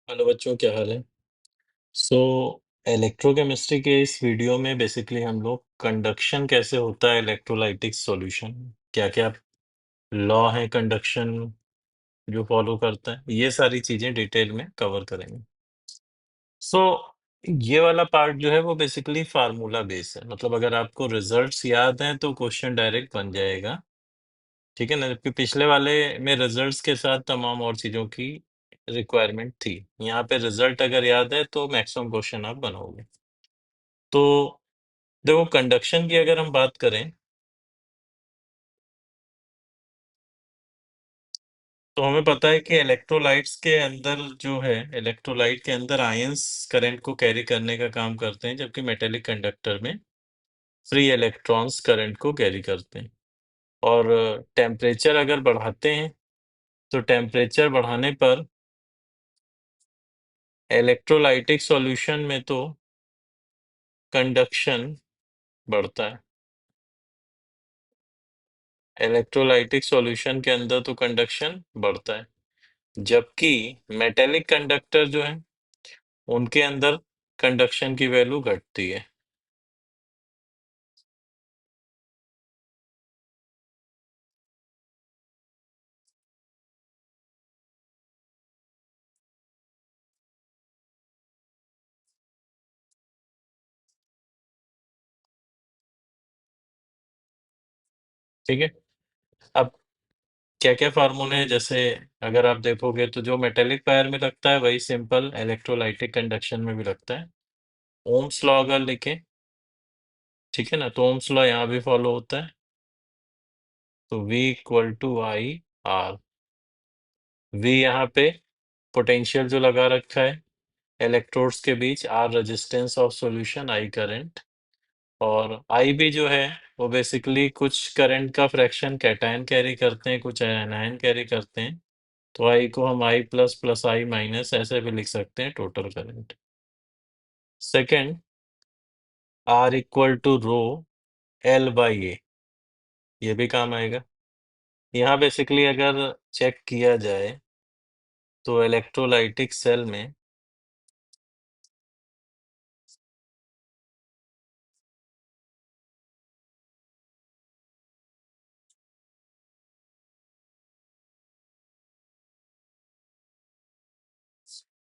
Hello बच्चों, क्या हाल है? सो इलेक्ट्रोकेमिस्ट्री के इस वीडियो में बेसिकली हम लोग कंडक्शन कैसे होता है इलेक्ट्रोलाइटिक सॉल्यूशन, क्या क्या लॉ है कंडक्शन जो फॉलो करता है, ये सारी चीजें डिटेल में कवर करेंगे। सो ये वाला पार्ट जो है वो बेसिकली फार्मूला बेस है, मतलब अगर आपको रिजल्ट्स याद हैं तो क्वेश्चन डायरेक्ट बन जाएगा। ठीक है ना, जबकि पिछले वाले में रिजल्ट्स के साथ तमाम और चीजों की रिक्वायरमेंट थी। यहाँ पे रिजल्ट अगर याद है तो मैक्सिमम क्वेश्चन आप बनाओगे। तो देखो, कंडक्शन की अगर हम बात करें तो हमें पता है कि इलेक्ट्रोलाइट्स के अंदर जो है, इलेक्ट्रोलाइट के अंदर आयंस करंट को कैरी करने का काम करते हैं, जबकि मेटेलिक कंडक्टर में फ्री इलेक्ट्रॉन्स करंट को कैरी करते हैं। और टेम्परेचर अगर बढ़ाते हैं तो टेम्परेचर बढ़ाने पर इलेक्ट्रोलाइटिक सॉल्यूशन में तो कंडक्शन बढ़ता है। इलेक्ट्रोलाइटिक सॉल्यूशन के अंदर तो कंडक्शन बढ़ता है, जबकि मेटेलिक कंडक्टर जो है उनके अंदर कंडक्शन की वैल्यू घटती है। ठीक है, अब क्या क्या फार्मूले हैं, जैसे अगर आप देखोगे तो जो मेटेलिक वायर में लगता है वही सिंपल इलेक्ट्रोलाइटिक कंडक्शन में भी लगता है। ओम्स लॉ अगर लिखें, ठीक है ना, तो ओम्स लॉ यहाँ भी फॉलो होता है। तो V equal to I R. V यहाँ पे पोटेंशियल जो लगा रखा है इलेक्ट्रोड्स के बीच, R resistance of solution, I current, और I भी जो है वो बेसिकली कुछ करंट का फ्रैक्शन कैटायन कैरी करते हैं, कुछ एनायन कैरी करते हैं। तो I को हम I plus plus I minus ऐसे भी लिख सकते हैं, total current. Second, R equal to rho L by A, ये भी काम आएगा। यहाँ बेसिकली अगर चेक किया जाए तो इलेक्ट्रोलाइटिक सेल में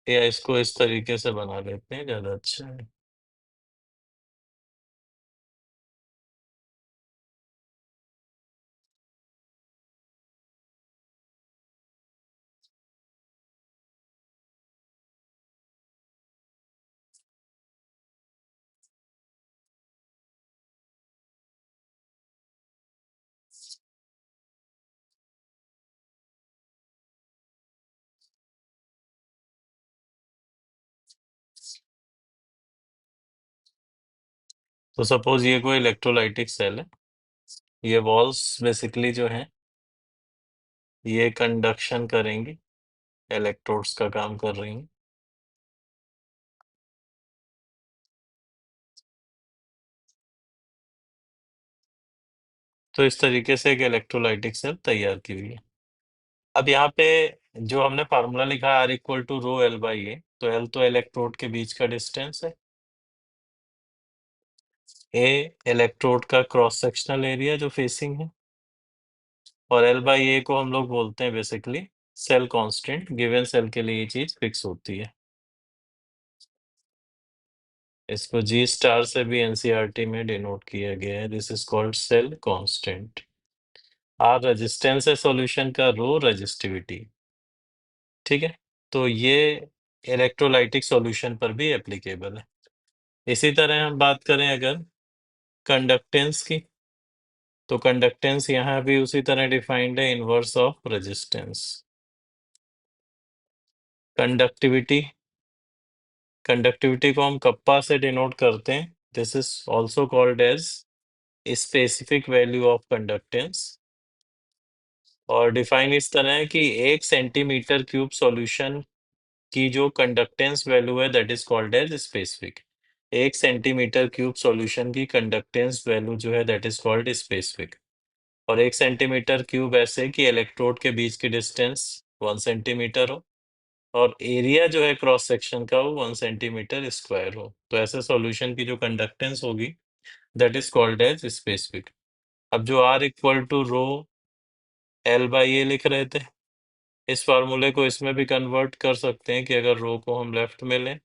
या इसको इस तरीके से बना लेते हैं, ज्यादा अच्छा है। तो सपोज ये कोई इलेक्ट्रोलाइटिक सेल है, ये वॉल्स बेसिकली जो है ये कंडक्शन करेंगी, इलेक्ट्रोड्स का काम कर रही हैं। तो इस तरीके से एक इलेक्ट्रोलाइटिक सेल तैयार की हुई है। अब यहाँ पे जो हमने फार्मूला लिखा है R equal to rho L by A, तो L तो इलेक्ट्रोड के बीच का डिस्टेंस है, A इलेक्ट्रोड का क्रॉस सेक्शनल एरिया जो फेसिंग है, और L बाई ए को हम लोग बोलते हैं basically cell constant. Given cell के लिए ये चीज फिक्स होती है। इसको G स्टार से भी एनसीईआरटी में डिनोट किया गया है, this is called cell constant. R resistance है सॉल्यूशन का, रो रेजिस्टिविटी। ठीक है, तो ये इलेक्ट्रोलाइटिक सॉल्यूशन पर भी एप्लीकेबल है। इसी तरह हम बात करें अगर कंडक्टेंस की, तो कंडक्टेंस यहाँ भी उसी तरह डिफाइंड है, inverse of resistance. Conductivity, conductivity को हम कप्पा से डिनोट करते हैं, this is also called as specific value of conductance. और डिफाइन इस तरह है कि 1 सेंटीमीटर क्यूब सॉल्यूशन की जो कंडक्टेंस वैल्यू है that is called as specific. 1 centimetre cube solution की कंडक्टेंस वैल्यू जो है दैट इज कॉल्ड स्पेसिफिक। और 1 सेंटीमीटर क्यूब ऐसे कि इलेक्ट्रोड के बीच की डिस्टेंस 1 सेंटीमीटर हो, और एरिया जो है क्रॉस सेक्शन का वो 1 सेंटीमीटर स्क्वायर हो, तो ऐसे सॉल्यूशन की जो कंडक्टेंस होगी that is called as specific. अब जो R equal to rho L by A लिख रहे थे, इस फार्मूले को इसमें भी कन्वर्ट कर सकते हैं कि अगर रो को हम लेफ्ट में लें,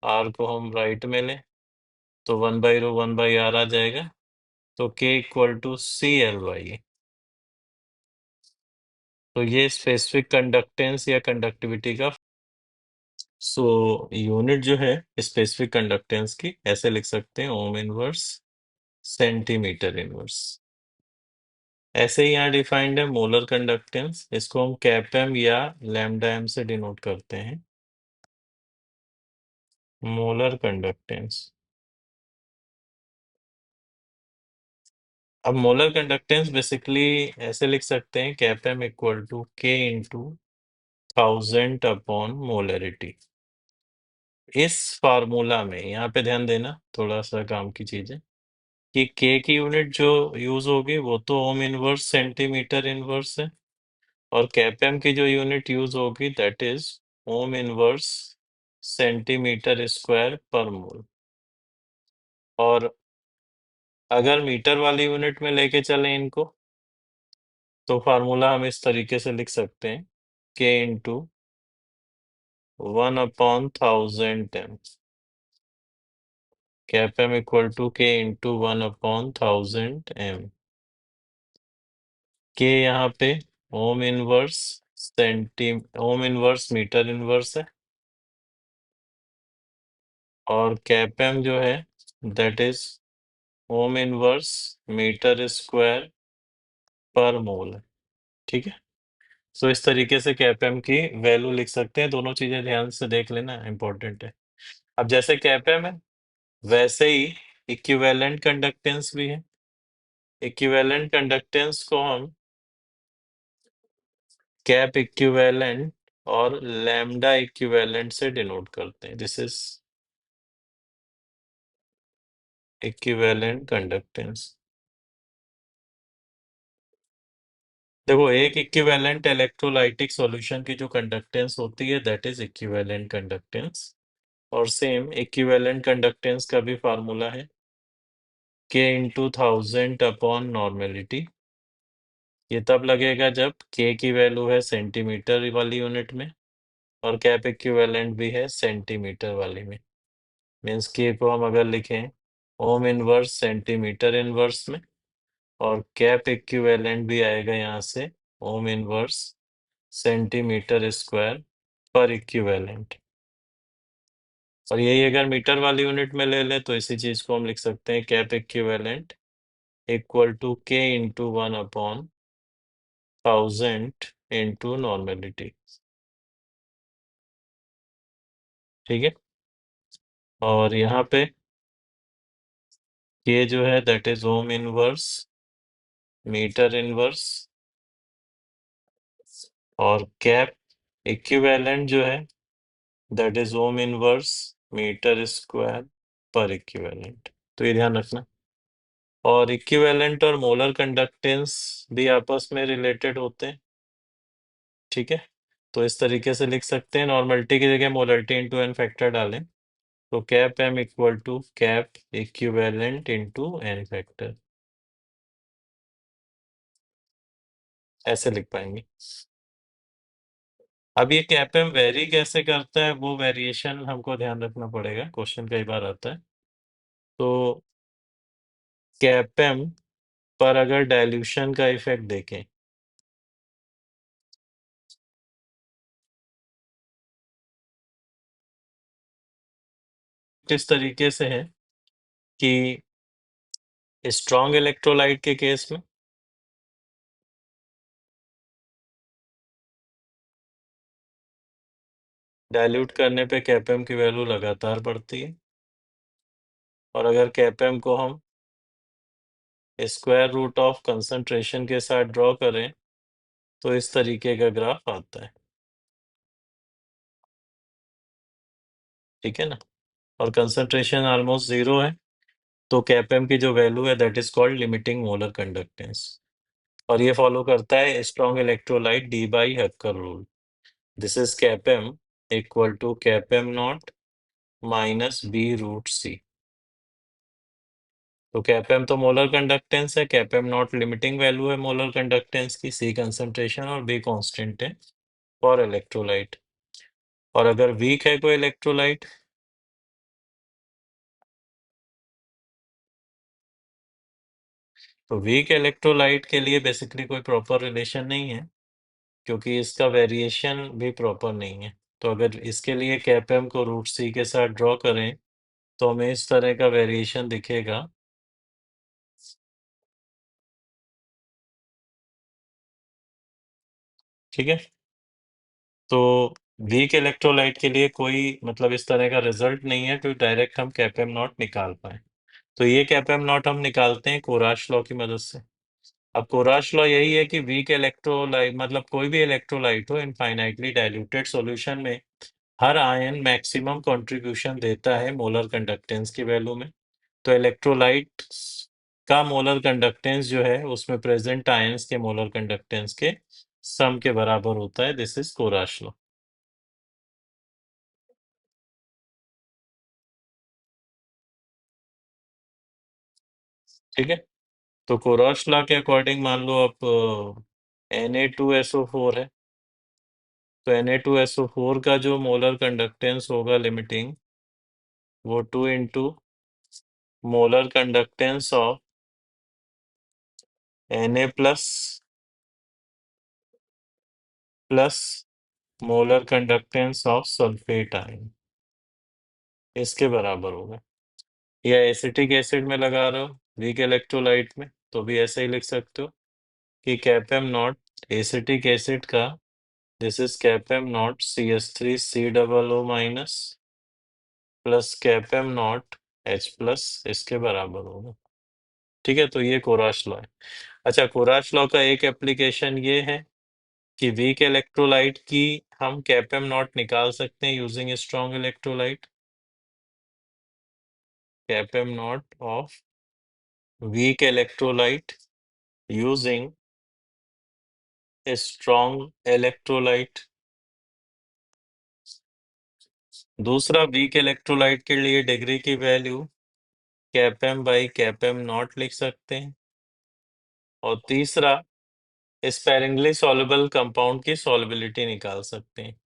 R को हम राइट में लें, तो 1/रो 1/R आ जाएगा, तो K इक्वल टू CL/E। तो ये स्पेसिफिक कंडक्टेंस या कंडक्टिविटी का सो यूनिट जो है स्पेसिफिक कंडक्टेंस की ऐसे लिख सकते हैं, ओम इनवर्स सेंटीमीटर इनवर्स। ऐसे ही यहाँ डिफाइंड है मोलर कंडक्टेंस, इसको हम कैपएम या लैम्डा एम से डिनोट करते हैं, मोलर कंडक्टेंस। अब मोलर कंडक्टेंस बेसिकली ऐसे लिख सकते हैं, CAPM equal to K into 1000 upon molarity. इस फार्मूला में यहाँ पे ध्यान देना, थोड़ा सा काम की चीज है कि के की यूनिट जो यूज होगी वो तो ओम इनवर्स सेंटीमीटर इनवर्स है, और कैपएम की जो यूनिट यूज होगी that is ohm inverse centimetre square per मोल। और अगर मीटर वाली यूनिट में लेके चलें इनको, तो फार्मूला हम इस तरीके से लिख सकते हैं, K into 1/1000 m, cap M equal to K into 1/1000 m। K यहाँ पे ohm inverse ohm inverse metre inverse है, और कैपएम जो है that is ohm inverse metre square per mole है। ठीक है, सो इस तरीके से कैपएम की वैल्यू लिख सकते हैं, दोनों चीजें ध्यान से देख लेना, इंपॉर्टेंट है। अब जैसे कैपएम है वैसे ही इक्विवेलेंट कंडक्टेंस भी है। इक्विवेलेंट कंडक्टेंस को हम कैप इक्विवेलेंट और लैम्डा इक्विवेलेंट से डिनोट करते हैं, दिस इज इक्विवेलेंट कंडक्टेंस। देखो, एक इक्विवेलेंट इलेक्ट्रोलाइटिक सॉल्यूशन की जो कंडक्टेंस होती है दैट इज इक्विवेलेंट कंडक्टेंस, और सेम इक्विवेलेंट कंडक्टेंस का भी फार्मूला है के इंटू 1000 अपॉन नॉर्मेलिटी। ये तब लगेगा जब के की वैल्यू है सेंटीमीटर वाली यूनिट में, और कैप इक्विवेलेंट भी है सेंटीमीटर वाली में। मीन्स के को हम अगर लिखें ओम इनवर्स सेंटीमीटर इनवर्स में, और कैप इक्विवेलेंट भी आएगा यहाँ से ohm inverse centimetre square per equivalent. और यही अगर मीटर वाली यूनिट में ले लें तो इसी चीज को हम लिख सकते हैं, cap equivalent equal to K into 1/1000 into normality. ठीक है, और यहाँ पे के जो है that is ohm inverse metre inverse, और कैप इक्विवेलेंट जो है that is ohm inverse metre square per equivalent. तो ये ध्यान रखना। और इक्विवेलेंट और मोलर कंडक्टेंस भी आपस में रिलेटेड होते हैं। ठीक है, तो इस तरीके से लिख सकते हैं, नॉर्मलिटी की जगह मोलरिटी इंटू एन फैक्टर डालें, तो cap M equal to cap equivalent into n factor, ऐसे लिख पाएंगे। अब ये कैप एम वेरी कैसे करता है, वो वेरिएशन हमको ध्यान रखना पड़ेगा, क्वेश्चन कई बार आता है। तो कैप एम पर अगर डाइल्यूशन का इफेक्ट देखें, किस तरीके से है कि स्ट्रॉन्ग इलेक्ट्रोलाइट के केस में डाइल्यूट करने पे कैपएम की वैल्यू लगातार बढ़ती है, और अगर कैपएम को हम स्क्वायर रूट ऑफ कंसंट्रेशन के साथ ड्रॉ करें तो इस तरीके का ग्राफ आता है। ठीक है ना, और कंसंट्रेशन ऑलमोस्ट जीरो है, तो कैपएम की जो वैल्यू है that is called limiting molar conductance, और ये फॉलो करता है strong electrolyte Debye Huckel rule. This is cap M equal to cap M not minus B root C. तो कैप एम तो मोलर कंडक्टेंस है, cap M not limiting value है molar conductance की, C concentration और B constant है for electrolyte. और अगर week है कोई इलेक्ट्रोलाइट, तो वीक इलेक्ट्रोलाइट के लिए बेसिकली कोई प्रॉपर रिलेशन नहीं है, क्योंकि इसका वेरिएशन भी प्रॉपर नहीं है। तो अगर इसके लिए कैप एम को रूट सी के साथ ड्रॉ करें तो हमें इस तरह का वेरिएशन दिखेगा। ठीक है, तो वीक इलेक्ट्रोलाइट के लिए कोई मतलब इस तरह का रिजल्ट नहीं है तो डायरेक्ट हम कैप एम नॉट निकाल पाए। तो ये कैप एम नॉट हम निकालते हैं कोराश लॉ की मदद से। अब कोराश लॉ यही है कि वीक इलेक्ट्रोलाइट मतलब कोई भी इलेक्ट्रोलाइट हो इनफाइनाइटली डाइल्यूटेड सॉल्यूशन में हर आयन मैक्सिमम कंट्रीब्यूशन देता है मोलर कंडक्टेंस की वैल्यू में। तो इलेक्ट्रोलाइट का मोलर कंडक्टेंस जो है उसमें प्रेजेंट आयंस के मोलर कंडक्टेंस के सम के बराबर होता है। This is Kohlrausch law. ठीक है, तो कोराश लॉ के अकॉर्डिंग मान लो आप Na2SO4 है, तो Na2SO4 का जो मोलर कंडक्टेंस होगा लिमिटिंग, वो 2 into molar conductance of Na plus plus molar conductance of sulphate ion, इसके बराबर होगा। या एसिटिक एसिड में लगा रहे हो वीक इलेक्ट्रोलाइट में तो भी ऐसे ही लिख सकते हो कि cap M not acetic acid का, this is cap M not CH3C minus plus cap M not H plus, इसके बराबर होगा। ठीक है, तो ये कोराश लॉ है। अच्छा, कोराश लॉ का एक एप्लीकेशन ये है कि वीक इलेक्ट्रोलाइट की हम कैप एम नॉट निकाल सकते हैं using strong electrolyte. Cap M naught of weak electrolyte using strong electrolyte. दूसरा, वीक इलेक्ट्रोलाइट के लिए डिग्री की value cap M by cap M naught लिख सकते हैं। और तीसरा, स्पेरिंगली सॉल्युबल कंपाउंड की सॉल्युबिलिटी निकाल सकते हैं।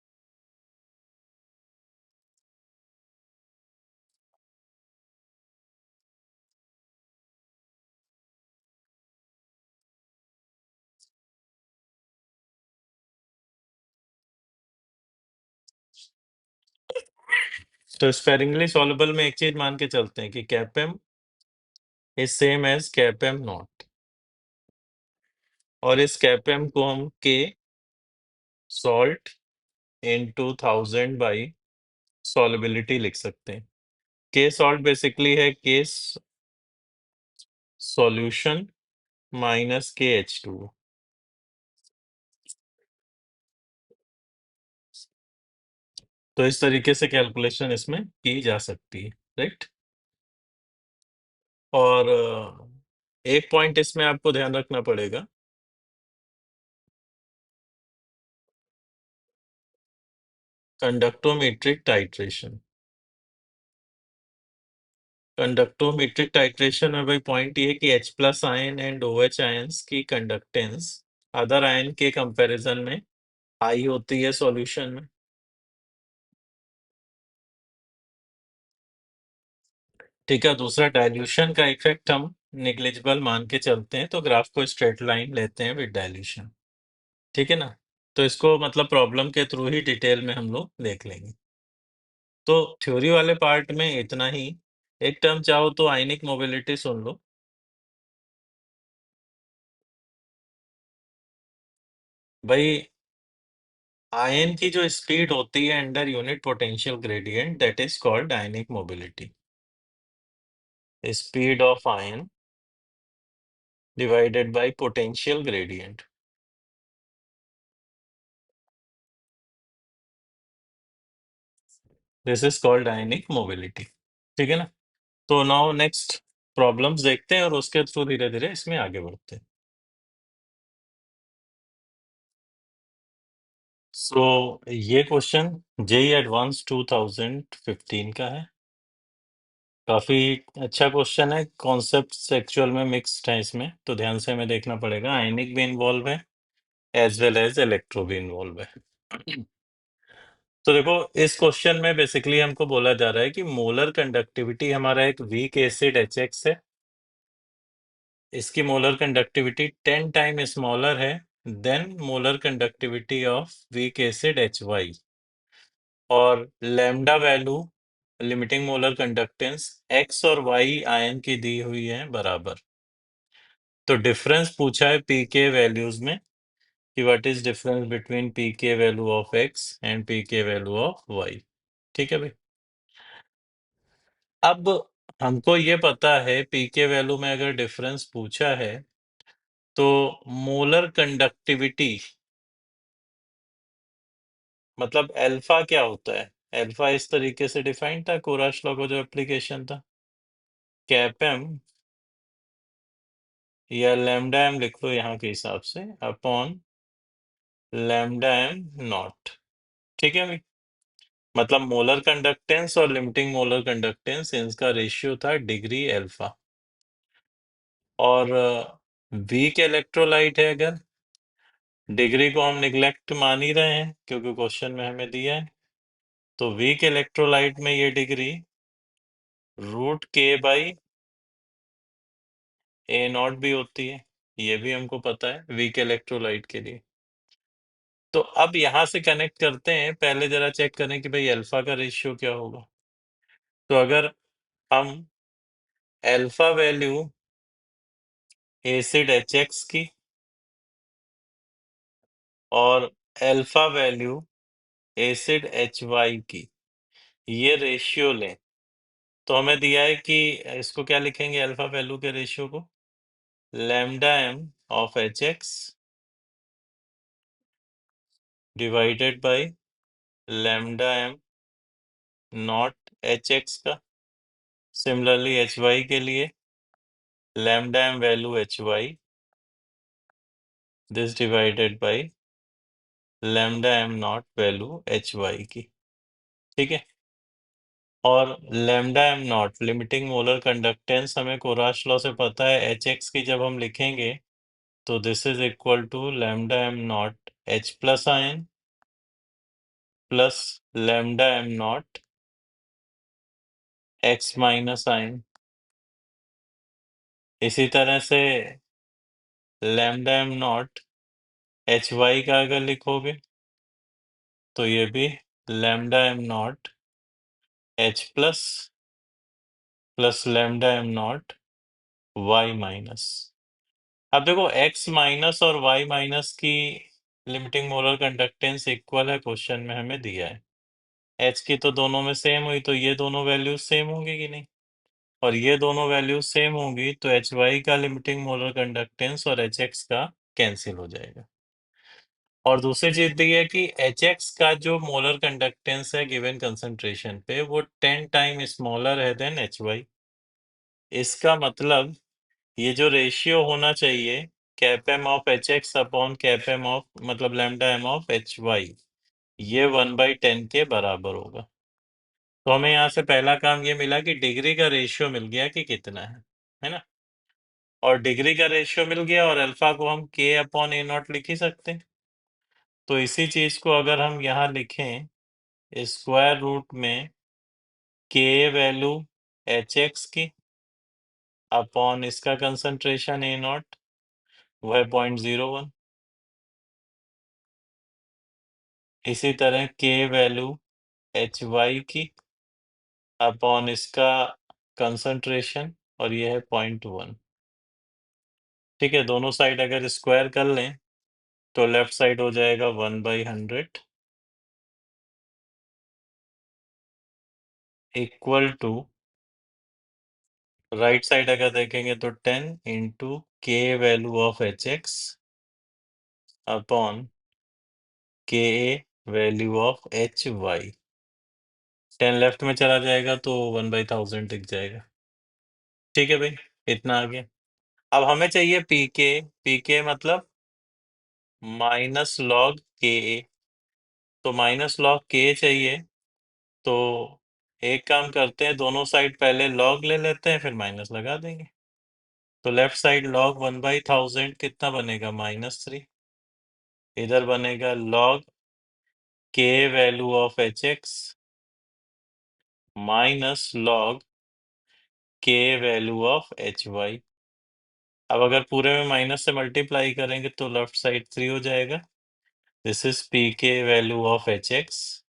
तो स्पेरिंगली सॉल्युबल में एक चीज मान के चलते हैं कि cap M is same as cap M naught, और इस कैप एम को हम के सॉल्ट इनटू 1000 बाई सॉल्युबिलिटी लिख सकते हैं। के सॉल्ट बेसिकली है के सॉल्यूशन माइनस के H2। तो इस तरीके से कैलकुलेशन इसमें की जा सकती है, राइट। और एक पॉइंट इसमें आपको ध्यान रखना पड़ेगा, कंडक्टोमेट्रिक टाइट्रेशन। कंडक्टोमेट्रिक टाइट्रेशन में भाई पॉइंट ये है कि H plus ion and OH ions की कंडक्टेंस अदर आयन के कंपैरिजन में हाई होती है सॉल्यूशन में। ठीक है, दूसरा डाइल्यूशन का इफेक्ट हम निग्लिजिबल मान के चलते हैं, तो ग्राफ को स्ट्रेट लाइन लेते हैं विद डाइल्यूशन। ठीक है ना, तो इसको मतलब प्रॉब्लम के थ्रू ही डिटेल में हम लोग देख लेंगे। तो थ्योरी वाले पार्ट में इतना ही। एक टर्म चाहो तो आयनिक मोबिलिटी सुन लो। भाई, आयन की जो स्पीड होती है under unit potential gradient, that is called ionic mobility. Speed of ion divided by potential gradient, this is called ionic mobility. ठीक है ना, तो नाउ नेक्स्ट प्रॉब्लम्स देखते हैं और उसके थ्रू धीरे धीरे इसमें आगे बढ़ते हैं। सो ये क्वेश्चन जेई एडवांस 2015 का है। काफी अच्छा क्वेश्चन है। कॉन्सेप्ट्स एक्चुअल में मिक्स्ड है इसमें, तो ध्यान से हमें देखना पड़ेगा। आयनिक भी इन्वॉल्व है एज वेल एज इलेक्ट्रो भी इन्वॉल्व है। तो देखो, इस क्वेश्चन में बेसिकली हमको बोला जा रहा है कि मोलर कंडक्टिविटी हमारा एक वीक एसिड HX है। इसकी मोलर कंडक्टिविटी 10 टाइम स्मॉलर है than molar conductivity of weak acid HY। और lambda value, limiting molar conductance, X और Y आयन की दी हुई है बराबर। तो डिफरेंस पूछा है पीके वैल्यूज में कि what is difference between pK value of X and pK value of Y। ठीक है भाई। अब हमको ये पता है पीके वैल्यू में अगर डिफरेंस पूछा है तो मोलर कंडक्टिविटी मतलब अल्फा क्या होता है। अल्फा इस तरीके से डिफाइन था कोराश लॉ का जो एप्लीकेशन था, कैप एम या लैम्डा एम लिख लो यहाँ के हिसाब से अपॉन लैम्डा एम नॉट। ठीक है भाई। मतलब मोलर कंडक्टेंस और लिमिटिंग मोलर कंडक्टेंस इनका रेशियो था डिग्री अल्फा। और वीक इलेक्ट्रोलाइट है, अगर डिग्री को हम निग्लेक्ट मान ही रहे हैं क्योंकि क्वेश्चन में हमें दिया है, तो वीक इलेक्ट्रोलाइट में ये डिग्री √k/a नॉट भी होती है। ये भी हमको पता है वीक इलेक्ट्रोलाइट के लिए। तो अब यहां से कनेक्ट करते हैं, पहले जरा चेक करें कि भाई अल्फा का रेशियो क्या होगा। तो अगर हम अल्फा वैल्यू एसिड HX की और अल्फा वैल्यू एसिड HY की ये रेशियो लें, तो हमें दिया है कि इसको क्या लिखेंगे अल्फा वैल्यू के रेशियो को, lambda M of HX divided by lambda M naught HX का। सिमिलरली HY के लिए lambda M value HY this divided by lambda M naught value HY की। ठीक है। और lambda M not limiting molar conductance हमें Kohlrausch law से पता है HX की जब हम लिखेंगे तो this is equal to lambda M not H plus ion plus lambda M naught X minus ion. इसी तरह से लैम्डा एम नॉट HY का अगर लिखोगे तो ये भी lambda M not H plus plus lambda M not Y minus. अब देखो X माइनस और Y माइनस की लिमिटिंग मोलर कंडक्टेंस इक्वल है, क्वेश्चन में हमें दिया है। H की तो दोनों में सेम हुई, तो ये दोनों वैल्यूज सेम होंगी कि नहीं, और ये दोनों वैल्यूज सेम होंगी तो HY का लिमिटिंग मोलर कंडक्टेंस और HX का कैंसिल हो जाएगा। और दूसरी चीज दी है कि HX का जो मोलर कंडक्टेंस है गिवन कंसंट्रेशन पे वो 10 टाइम स्मॉलर है देन HY। इसका मतलब ये जो रेशियो होना चाहिए cap M of HX upon cap M of मतलब लैम्डा एम ऑफ HY, ये 1/10 के बराबर होगा। तो हमें यहाँ से पहला काम ये मिला कि डिग्री का रेशियो मिल गया कि कितना है ना। और डिग्री का रेशियो मिल गया और अल्फा को हम K अपॉन A नॉट लिख ही सकते हैं। तो इसी चीज को अगर हम यहाँ लिखें स्क्वायर रूट में K वैल्यू HX की अपॉन इसका कंसंट्रेशन A नॉट वह 0.01। इसी तरह K वैल्यू HY की अपॉन इसका कंसंट्रेशन और ये है 0.1। ठीक है। दोनों साइड अगर स्क्वायर कर लें तो लेफ्ट साइड हो जाएगा 1/100 इक्वल टू राइट साइड अगर देखेंगे तो 10 into K value of HX upon Ka value of HY। 10 left में चला जाएगा तो 1/1000 दिख जाएगा। ठीक है भाई, इतना आ गया। अब हमें चाहिए पीके। पीके मतलब माइनस लॉग के ए। तो माइनस लॉग के चाहिए, तो एक काम करते हैं, दोनों साइड पहले लॉग ले लेते हैं, फिर माइनस लगा देंगे। तो लेफ्ट साइड लॉग 1/1000 कितना बनेगा? -3। इधर बनेगा लॉग के value of H x minus log के वैल्यू ऑफ एच वाई। अब अगर पूरे में माइनस से मल्टीप्लाई करेंगे तो लेफ्ट साइड 3 हो जाएगा। दिस इज पी के value of H x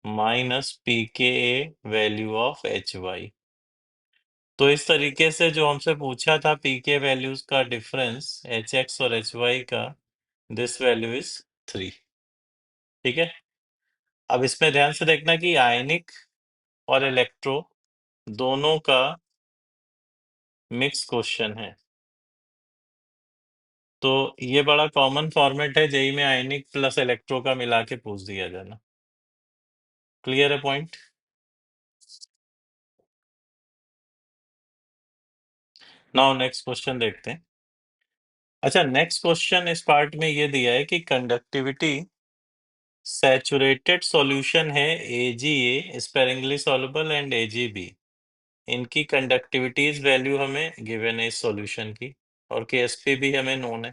minus P के वैल्यू ऑफ एच वाई। तो इस तरीके से जो हमसे पूछा था पी के वैल्यूज का डिफरेंस एच एक्स और एच वाई का, दिस वैल्यू इज 3। ठीक है, अब इसमें ध्यान से देखना कि आयनिक और इलेक्ट्रो दोनों का मिक्स क्वेश्चन है। तो ये बड़ा कॉमन फॉर्मेट है, जेई में आयनिक प्लस इलेक्ट्रो का मिला के पूछ दिया जाना। क्लियर है पॉइंट? नाउ नेक्स्ट क्वेश्चन देखते हैं। अच्छा, नेक्स्ट क्वेश्चन इस पार्ट में ये दिया है कि कंडक्टिविटी सैचुरेटेड सॉल्यूशन है AgA sparingly soluble and AgB। इनकी कंडक्टिविटीज वैल्यू हमें गिवन है इस सॉल्यूशन की, और KSP भी हमें नोन है।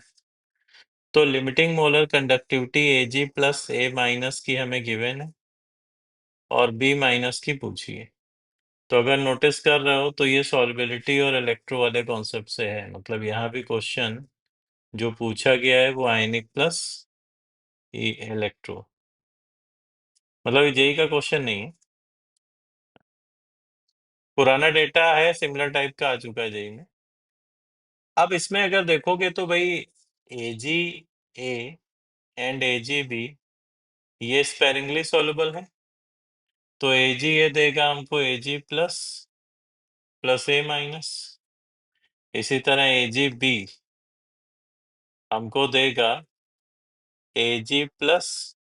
तो limiting molar conductivity Ag plus A minus की हमें गिवन है और B माइनस की पूछी है। तो अगर नोटिस कर रहे हो तो ये सॉल्युबिलिटी और इलेक्ट्रो वाले कॉन्सेप्ट से है, मतलब यहाँ भी क्वेश्चन जो पूछा गया है वो आयनिक प्लस इलेक्ट्रो, मतलब ये जेई का क्वेश्चन नहीं है, पुराना डेटा है, सिमिलर टाइप का आ चुका है जेई में। अब इसमें अगर देखोगे तो भाई एजी ए एंड एजी बी ये स्पेरिंगली सॉल्युबल है, तो एजी ए देगा हमको एजी प्लस प्लस ए माइनस, इसी तरह एजी बी हमको देगा एजी प्लस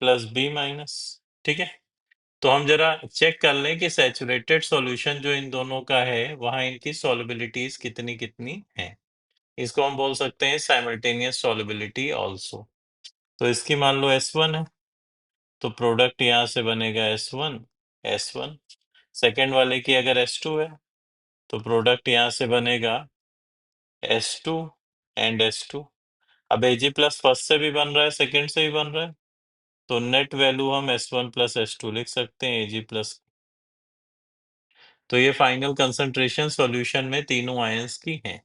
प्लस बी माइनस। ठीक है, तो हम जरा चेक कर लें कि सैचुरेटेड सॉल्यूशन जो इन दोनों का है वहां इनकी सॉल्युबिलिटीज कितनी कितनी हैं। इसको हम बोल सकते हैं साइमल्टेनियस सॉल्युबिलिटी आल्सो। तो इसकी मान लो S1 है, तो प्रोडक्ट यहाँ से बनेगा S1 S1। सेकेंड वाले की अगर S2 है तो प्रोडक्ट यहाँ से बनेगा S2 एंड S2। अब Ag प्लस फर्स्ट से भी बन रहा है, सेकेंड से भी बन रहा है, तो नेट वैल्यू हम S1 प्लस S2 लिख सकते हैं Ag प्लस। तो ये फाइनल कंसंट्रेशन सॉल्यूशन में तीनों आयंस की हैं।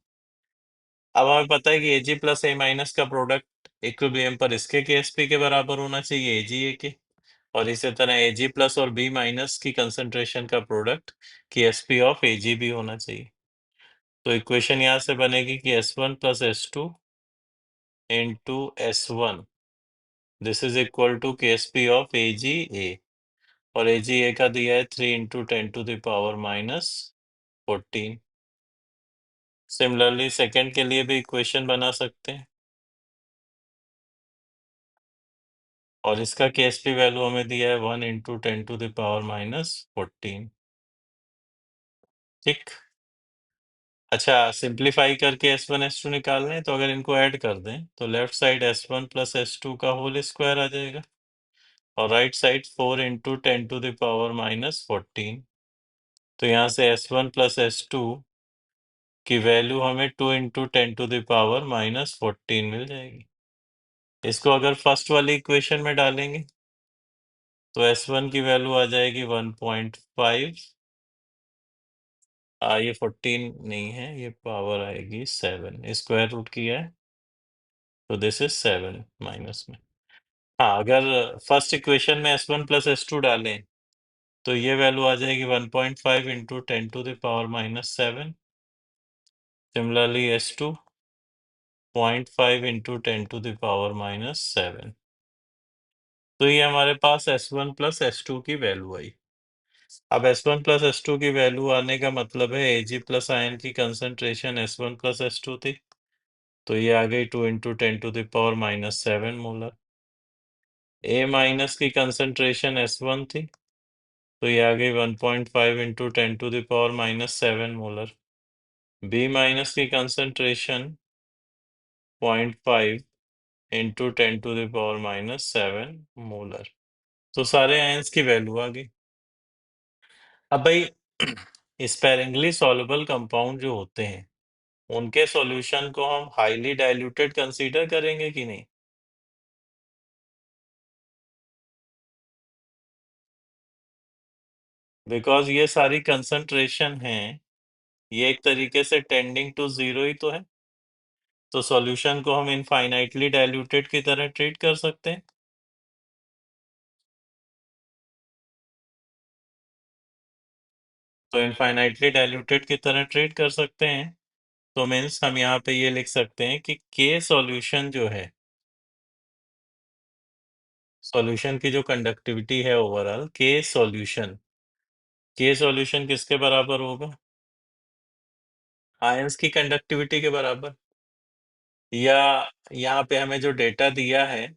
अब हमें पता है कि Ag प्लस A माइनस का प्रोडक्ट इक्विलिब्रियम पर इसके KSP के बराबर होना चाहिए AgA के, और इसी तरह Ag प्लस और B माइनस की कंसंट्रेशन का प्रोडक्ट KSP ऑफ Ag भी होना चाहिए। तो इक्वेशन यहाँ से बनेगी कि S1 plus S2 into S1 this is equal to KSP of AgA, और AgA का दिया है 3 इंटू 10⁻⁻14। सिमिलरली सेकंड के लिए भी इक्वेशन बना सकते हैं, और इसका KSP वैल्यू हमें दिया है 1 इंटू 10⁻⁻14। ठीक, अच्छा सिंप्लीफाई करके S1 S2 निकाल लें, तो अगर इनको ऐड कर दें तो left side S1 plus S2 का होल स्क्वायर आ जाएगा, और राइट साइड 4 इंटू 10⁻⁻14। तो यहाँ से S1 प्लस S2 की वैल्यू हमें 2 इंटू 10⁻⁻14 मिल जाएगी। इसको अगर फर्स्ट वाली इक्वेशन में डालेंगे तो S1 की वैल्यू आ जाएगी 1.5, ये 14 नहीं है, ये पावर आएगी 7, स्क्वायर रूट किया है तो दिस इज 7 माइनस में। हाँ, अगर फर्स्ट इक्वेशन में S1 प्लस S2 डालें तो ये वैल्यू आ जाएगी 1.5 इंटू 10⁻⁻7। Similarly S2 0.5 into 10⁻⁻7। तो ये हमारे पास S1 प्लस S2 की वैल्यू आई। अब S1 प्लस S2 की वैल्यू आने का मतलब है Ag प्लस आयन की कंसंट्रेशन S1 प्लस S2 थी, तो ये आ गई 2 इंटू 10⁻⁻7 मोलर। A माइनस की कंसंट्रेशन S1 थी, तो ये आ गई 1.5 इंटू 10⁻⁻7 मोलर। B माइनस की कंसंट्रेशन 0.5 इंटू 10⁻⁻7 मोलर। तो सारे आयंस की वैल्यू आ गई। अब भाई स्पेरिंगली सॉल्युबल कंपाउंड जो होते हैं उनके सॉल्यूशन को हम हाईली डाइल्यूटेड कंसीडर करेंगे कि नहीं? बिकॉज ये सारी कंसंट्रेशन हैं, ये एक तरीके से टेंडिंग टू जीरो ही तो है, तो सॉल्यूशन को हम इनफाइनाइटली डाइल्यूटेड की तरह ट्रीट कर सकते हैं। तो इनफाइनाइटली डाइल्यूटेड की तरह ट्रीट कर सकते हैं, तो मीन्स हम यहाँ पे ये लिख सकते हैं कि के सॉल्यूशन जो है, सॉल्यूशन की जो कंडक्टिविटी है ओवरऑल, के सॉल्यूशन किसके बराबर होगा? आयंस की कंडक्टिविटी के बराबर। या यहाँ पे हमें जो डेटा दिया है,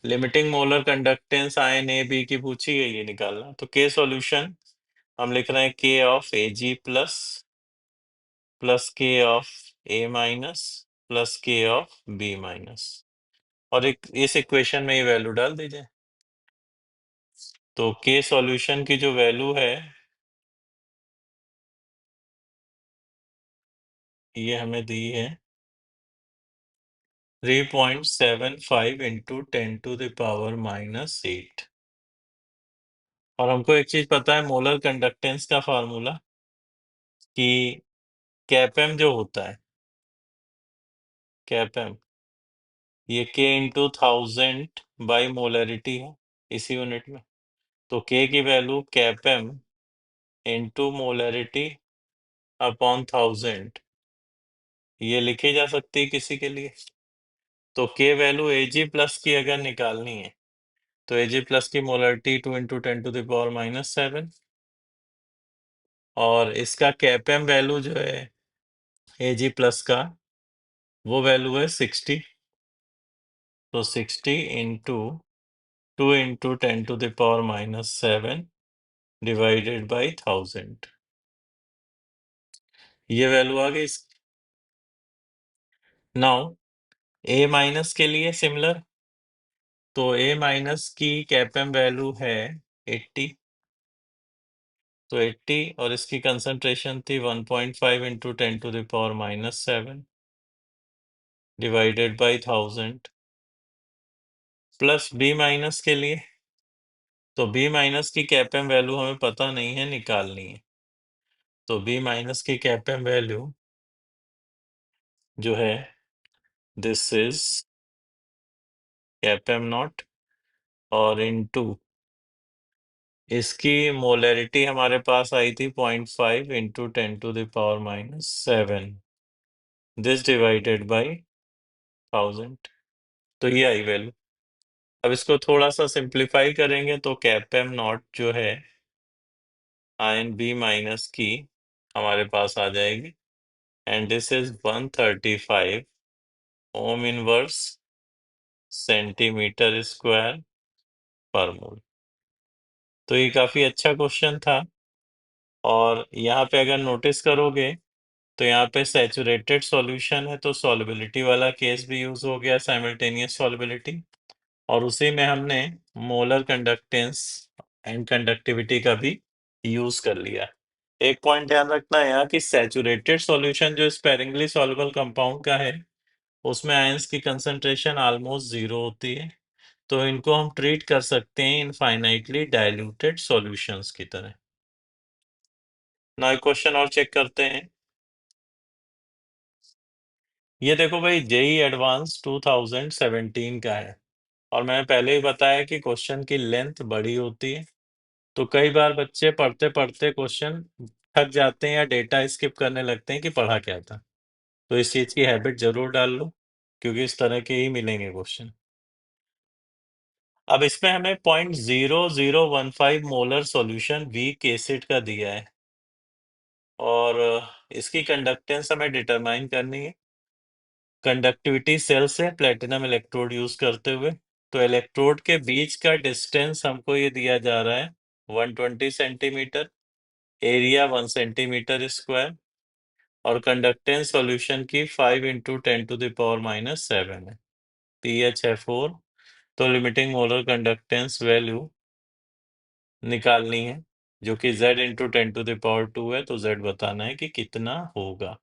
limiting molar conductance ion A B की पूछी गई है निकालना, तो के सॉल्यूशन हम लिख रहे हैं के ऑफ ए जी प्लस के ऑफ ए माइनस प्लस के ऑफ बी माइनस, और इस इक्वेशन में ये वैल्यू डाल दीजिए। तो के सॉल्यूशन की जो वैल्यू है ये हमें दी है 3.75 इंटू 10⁻⁻8। और हमको एक चीज पता है मोलर कंडक्टेंस का फार्मूला, कि कैपएम जो होता है, कैपएम ये के इंटू 1000 बाई मोलरिटी है इसी यूनिट में, तो के की value CAPM into molarity upon 1000 ये लिखी जा सकती है किसी के लिए। तो के वैल्यू एजी प्लस की अगर निकालनी है तो एजी प्लस की मोलरिटी 2 इंटू 10⁻⁻7, और इसका कैपएम वैल्यू जो है एजी प्लस का वो वैल्यू है 60, तो 60 इंटू 2 इंटू 10⁻⁻7 डिवाइडेड बाई 1000, ये वैल्यू आ गई। नाउ ए माइनस के लिए सिमिलर, तो ए माइनस की कैपएम वैल्यू है 80, तो 80 और इसकी कंसंट्रेशन थी 1.5 into 10⁻⁻7 divided by 1000, plus B minus के लिए, तो बी माइनस की कैपएम वैल्यू हमें पता नहीं है, निकालनी है। तो बी माइनस की कैपएम वैल्यू जो है दिस इज कैपएम नॉट, और इनटू इसकी मोलरिटी हमारे पास आई थी 0.5 इंटू 10⁻⁻7, दिस डिवाइडेड बाई 1000, तो ये आई वैल्यू। अब इसको थोड़ा सा सिंप्लीफाई करेंगे तो कैपएम नॉट जो है आयन बी माइनस की हमारे पास आ जाएगी, and this is 135 ohm inverse centimetre square per मोल। तो ये काफी अच्छा क्वेश्चन था, और यहाँ पे अगर नोटिस करोगे तो यहाँ पे सैचुरेटेड सॉल्यूशन है, तो सॉल्युबिलिटी वाला केस भी यूज हो गया, साइमल्टेनियस सॉल्युबिलिटी, और उसी में हमने मोलर कंडक्टेंस एंड कंडक्टिविटी का भी यूज कर लिया। एक पॉइंट ध्यान रखना है यहाँ कि सैचुरेटेड सॉल्यूशन जो स्पेरिंगली सॉल्युबल कंपाउंड का है उसमें आयंस की कंसंट्रेशन ऑलमोस्ट जीरो होती है, तो इनको हम ट्रीट कर सकते हैं इनफाइनाइटली डाइल्यूटेड सॉल्यूशंस की तरह। ना एक क्वेश्चन और चेक करते हैं। ये देखो भाई जेई एडवांस 2017 का है, और मैंने पहले ही बताया कि क्वेश्चन की लेंथ बड़ी होती है, तो कई बार बच्चे पढ़ते पढ़ते क्वेश्चन थक जाते हैं या डेटा स्किप करने लगते हैं कि पढ़ा क्या था, तो इस चीज की हैबिट जरूर डाल लो, क्योंकि इस तरह के ही मिलेंगे क्वेश्चन। अब इसमें हमें 0.0015 मोलर सॉल्यूशन वीक एसिड का दिया है, और इसकी कंडक्टेंस हमें डिटरमाइन करनी है कंडक्टिविटी सेल से प्लेटिनम इलेक्ट्रोड यूज करते हुए। तो इलेक्ट्रोड के बीच का डिस्टेंस हमको ये दिया जा रहा है 120 सेंटीमीटर, एरिया 1 सेंटीमीटर स्क्वायर, और कंडक्टेंस सॉल्यूशन की 5 इंटू 10⁻⁻⁷ है। पीएच है 4। तो लिमिटिंग मोलर कंडक्टेंस वैल्यू निकालनी है, जो कि Z इंटू 10⁻² है, तो Z बताना है कि कितना होगा।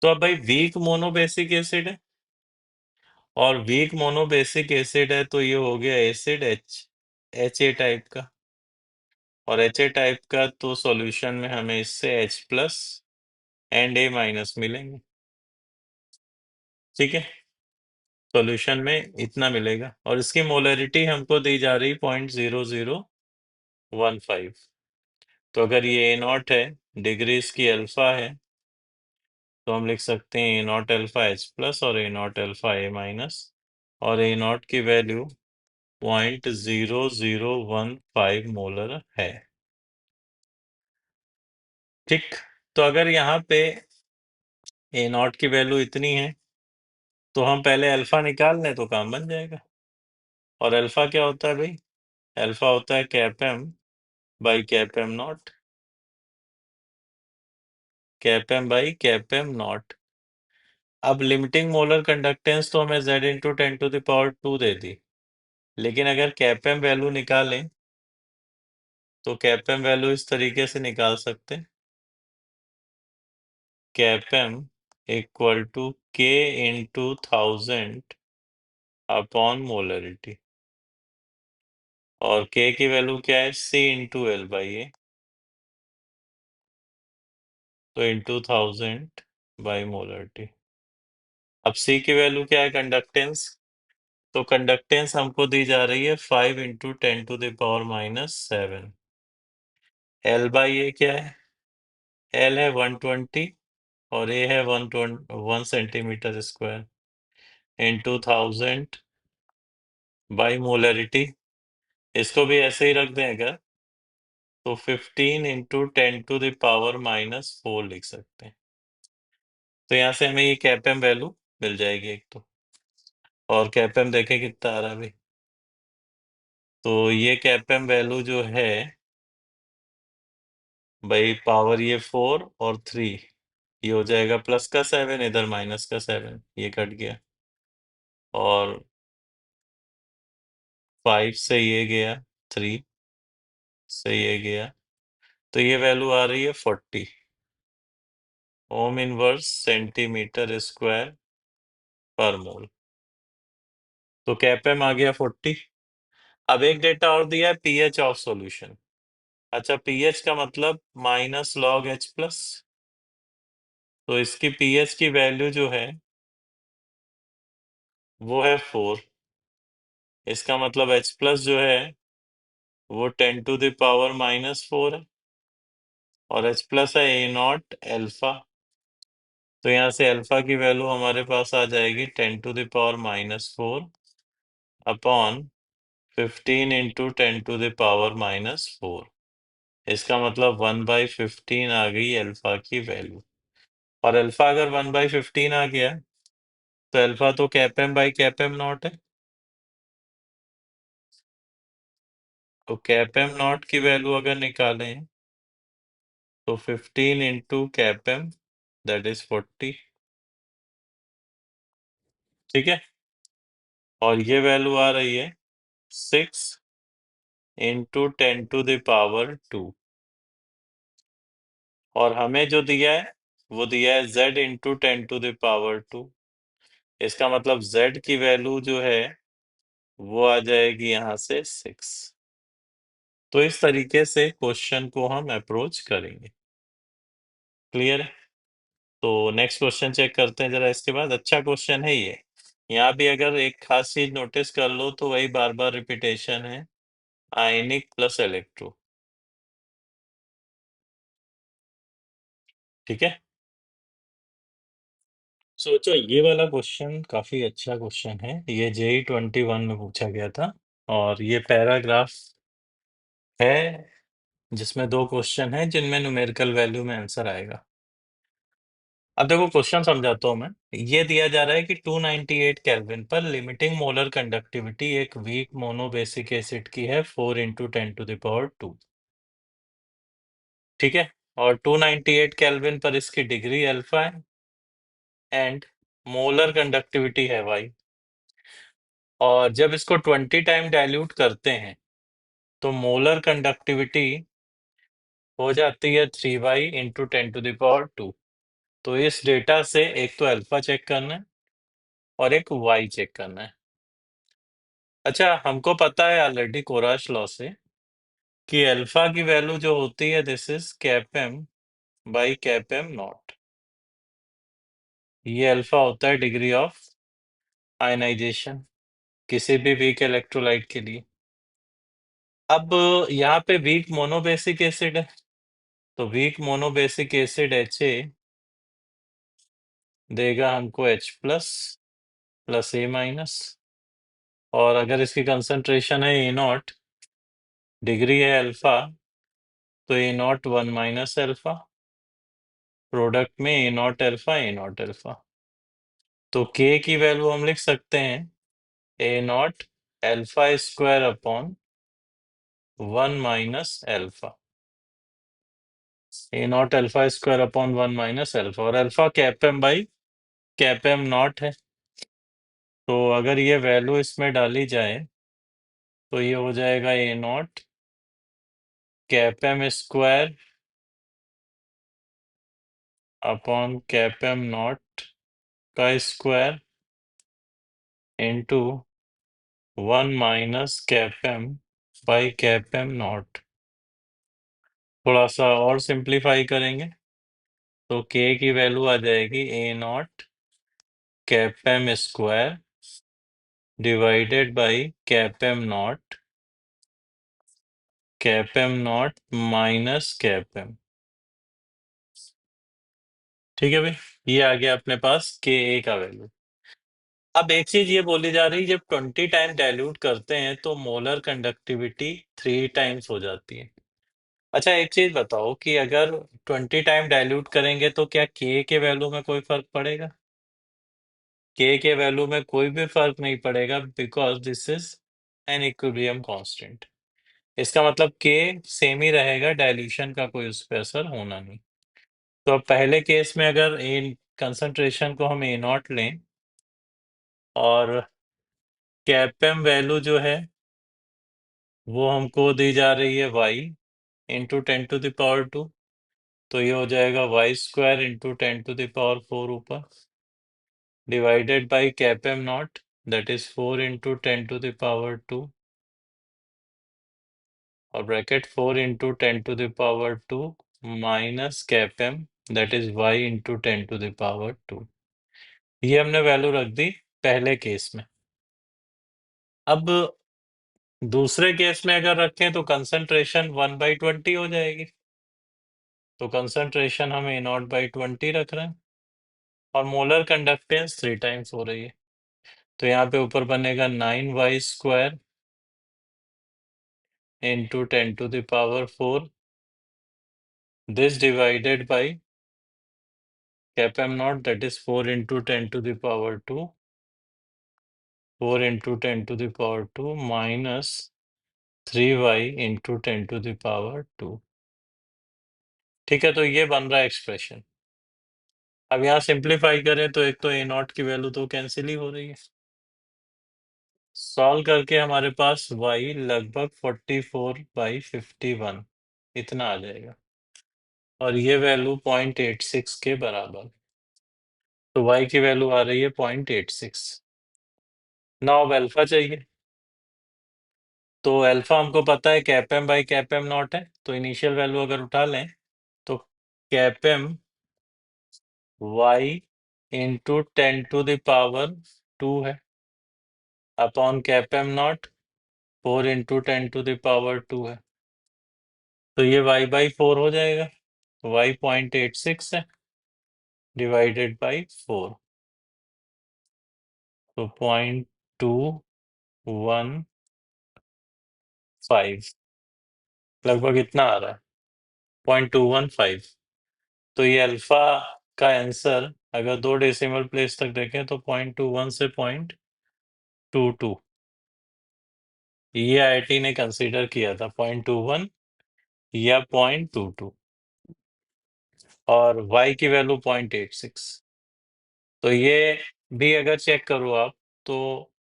तो अब भाई वीक मोनोबेसिक एसिड है, और वीक मोनोबेसिक एसिड है तो ये हो गया एसिड HA टाइप का, और HA टाइप का तो सॉल्यूशन में हमें इससे H+ एंड A- मिलेंगे। ठीक है, सॉल्यूशन में इतना मिलेगा, और इसकी मोलरिटी हमको दी जा रही 0.0015। तो अगर ये A0 है, डिग्री इसकी अल्फा है, तो हम लिख सकते हैं A0 अल्फा H+ और A0 अल्फा A-, और A0 की वैल्यू 0.0015 मोलर है। ठीक, तो अगर यहाँ पे A0 की वैल्यू इतनी है, तो हम पहले अल्फा निकाल लें तो काम बन जाएगा। और अल्फा क्या होता है भाई? अल्फा होता है cap M by cap M naught, cap M by cap M naught. अब लिमिटिंग मोलर कंडक्टेंस तो हमें Z इंटू 10⁻² दे दी, लेकिन अगर कैप एम वैल्यू निकालें तो कैप एम वैल्यू इस तरीके से निकाल सकते हैं, cap M equal to K into 1000 upon molarity, और K की वैल्यू क्या है? C इंटू L/A, तो इंटू 1000 बाई मोलरिटी। अब C की वैल्यू क्या है? कंडक्टेंस। तो कंडक्टेंस हमको दी जा रही है 5 इंटू 10⁻⁻⁷। L/A क्या है? L है 120 और A है 1 centimetre square, into 1000 by molarity. इसको भी ऐसे ही रख दें अगर, तो 15 इंटू 10⁻⁻⁴ लिख सकते हैं। तो यहाँ से हमें ये कैपेम वैल्यू मिल जाएगी एक तो, और कैपेम देखें कितना आ रहा है भाई। तो ये कैपेम वैल्यू जो है भाई, पावर ये 4 और 3, ये हो जाएगा प्लस का 7, इधर माइनस का 7, ये कट गया, और 5 से ये गया, 3 से ये गया, तो ये वैल्यू आ रही है 40 ohm inverse centimetre square per मोल। तो कैपेम आ गया 40। अब एक डेटा और दिया है, पीएच ऑफ सॉल्यूशन। अच्छा, पीएच का मतलब -log H+, तो इसकी पीएच की वैल्यू जो है वो है 4। इसका मतलब H+ जो है वो 10⁻⁻⁴ है, और H+ है A0 अल्फा, तो यहाँ से अल्फा की वैल्यू हमारे पास आ जाएगी 10⁻⁻⁴ अपॉन 15 इंटू 10⁻⁻⁴। इसका मतलब 1/15 आ गई अल्फा की वैल्यू, और अल्फा अगर 1/15 आ गया तो अल्फा तो कैपेम बाई कैपेम नॉट है, तो कैपेम नॉट की वैल्यू अगर निकालें तो 15 इंटू कैपेम दैट इज 40। ठीक है, और ये वैल्यू आ रही है 6 इंटू 10⁻², और हमें जो दिया है वो दिया है Z इंटू 10⁻²। इसका मतलब Z की वैल्यू जो है वो आ जाएगी यहाँ से 6। तो इस तरीके से क्वेश्चन को हम अप्रोच करेंगे। क्लियर है? तो नेक्स्ट क्वेश्चन चेक करते हैं जरा इसके बाद। अच्छा क्वेश्चन है ये। यहाँ भी अगर एक खास चीज नोटिस कर लो तो वही बार बार रिपीटेशन है, आयनिक प्लस इलेक्ट्रो। ठीक है, सोचो ये वाला क्वेश्चन काफी अच्छा क्वेश्चन है, ये JEE 21 में पूछा गया था, और ये पैराग्राफ है जिसमें 2 क्वेश्चन है जिनमें न्यूमेरिकल वैल्यू में आंसर आएगा। अब देखो क्वेश्चन समझाता हूँ मैं। ये दिया जा रहा है कि 298 केल्विन पर लिमिटिंग मोलर कंडक्टिविटी एक वीक मोनोबेसिक एसिड की है 4 इंटू 10⁻²। ठीक है, और 298 केल्विन पर इसकी डिग्री अल्फा है एंड मोलर कंडक्टिविटी है वाई। और जब इसको 20 टाइम डाइल्यूट करते हैं तो मोलर कंडक्टिविटी हो जाती है 3y इंटू 10⁻²। तो इस डेटा से एक तो अल्फा चेक करना है और एक वाई चेक करना है। अच्छा, हमको पता है ऑलरेडी कोराश लॉ से कि अल्फा की वैल्यू जो होती है this is cap M by cap M naught. ये अल्फा होता है डिग्री ऑफ आयनाइजेशन किसी भी वीक इलेक्ट्रोलाइट के लिए। अब यहाँ पे वीक मोनोबेसिक एसिड है, तो वीक मोनोबेसिक एसिड HA देगा हमको H प्लस A माइनस। और अगर इसकी कंसंट्रेशन है A0, डिग्री है अल्फा, तो A0 1 माइनस अल्फा, प्रोडक्ट में A0 अल्फा A0 अल्फा। तो K की वैल्यू हम लिख सकते हैं A0 alpha square upon 1 minus alpha. A0 alpha square upon 1 minus alpha, और alpha cap M by cap M not है। तो अगर ये वैल्यू इसमें डाली जाए तो ये हो जाएगा A0 cap M square upon cap M not का square into 1 minus cap M by cap M not. थोड़ा सा और सिंप्लीफाई करेंगे तो K की वैल्यू आ जाएगी A0 cap M square divided by cap M not minus cap M. ठीक है भाई, ये आ गया अपने पास Ka का वैल्यू। अब एक चीज ये बोली जा रही है, जब 20 टाइम डाइल्यूट करते हैं तो मोलर कंडक्टिविटी 3 टाइम्स हो जाती है। अच्छा, एक चीज बताओ कि अगर 20 टाइम डाइल्यूट करेंगे तो क्या K के वैल्यू में कोई फर्क पड़ेगा? K के वैल्यू में कोई भी फर्क नहीं पड़ेगा because this is an equilibrium constant. इसका मतलब K सेम ही रहेगा, डाइल्यूशन का कोई उस पर असर होना नहीं। तो अब पहले केस में अगर कंसंट्रेशन को हम A0 लें और कैपएम वैल्यू जो है वो हमको दी जा रही है y इंटू 10⁻²। तो ये हो जाएगा वाई स्क्वायर इंटू 10⁻⁴ ऊपर divided by cap M not that is 4 into 10⁻² और bracket 4 into 10⁻² minus CAPM that is y into 10⁻²। ये हमने वैल्यू रख दी पहले केस में। अब दूसरे केस में अगर रखें तो कंसंट्रेशन 1/20 हो जाएगी। तो कंसंट्रेशन हम A0/20 रख रहे हैं और मोलर कंडक्टेंस 3 टाइम्स हो रही है। तो यहाँ पे ऊपर बनेगा 9y square into 10⁻⁴ this divided by cap M not that is 4 into 10⁻², 4 into 10⁻² minus 3y into 10⁻²। ठीक है, तो ये बन रहा है एक्सप्रेशन। अब यहाँ सिंप्लीफाई करें तो एक तो A0 की वैल्यू तो कैंसिल ही हो रही है। सॉल्व करके हमारे पास y लगभग 44/51 इतना आ जाएगा और ये वैल्यू 0.86 के बराबर। तो y की वैल्यू आ रही है 0.86। नाउ अब अल्फा चाहिए, तो अल्फा हमको पता है cap M by cap M not है। तो इनिशियल वैल्यू अगर उठा लें तो कैप एम y इंटू 10⁻² है upon cap M not 4 into 10⁻² है। तो ये y/4 हो जाएगा, y 0.86 है डिवाइडेड बाई 4, तो 0.215 लगभग इतना आ रहा है, 0.215। तो ये अल्फा का आंसर अगर 2 डेसिमल प्लेस तक देखें तो 0.21 से 0.22, ये IIT ने कंसीडर किया था 0.21 या 0.22। और y की वैल्यू 0.86। तो ये भी अगर चेक करो आप, तो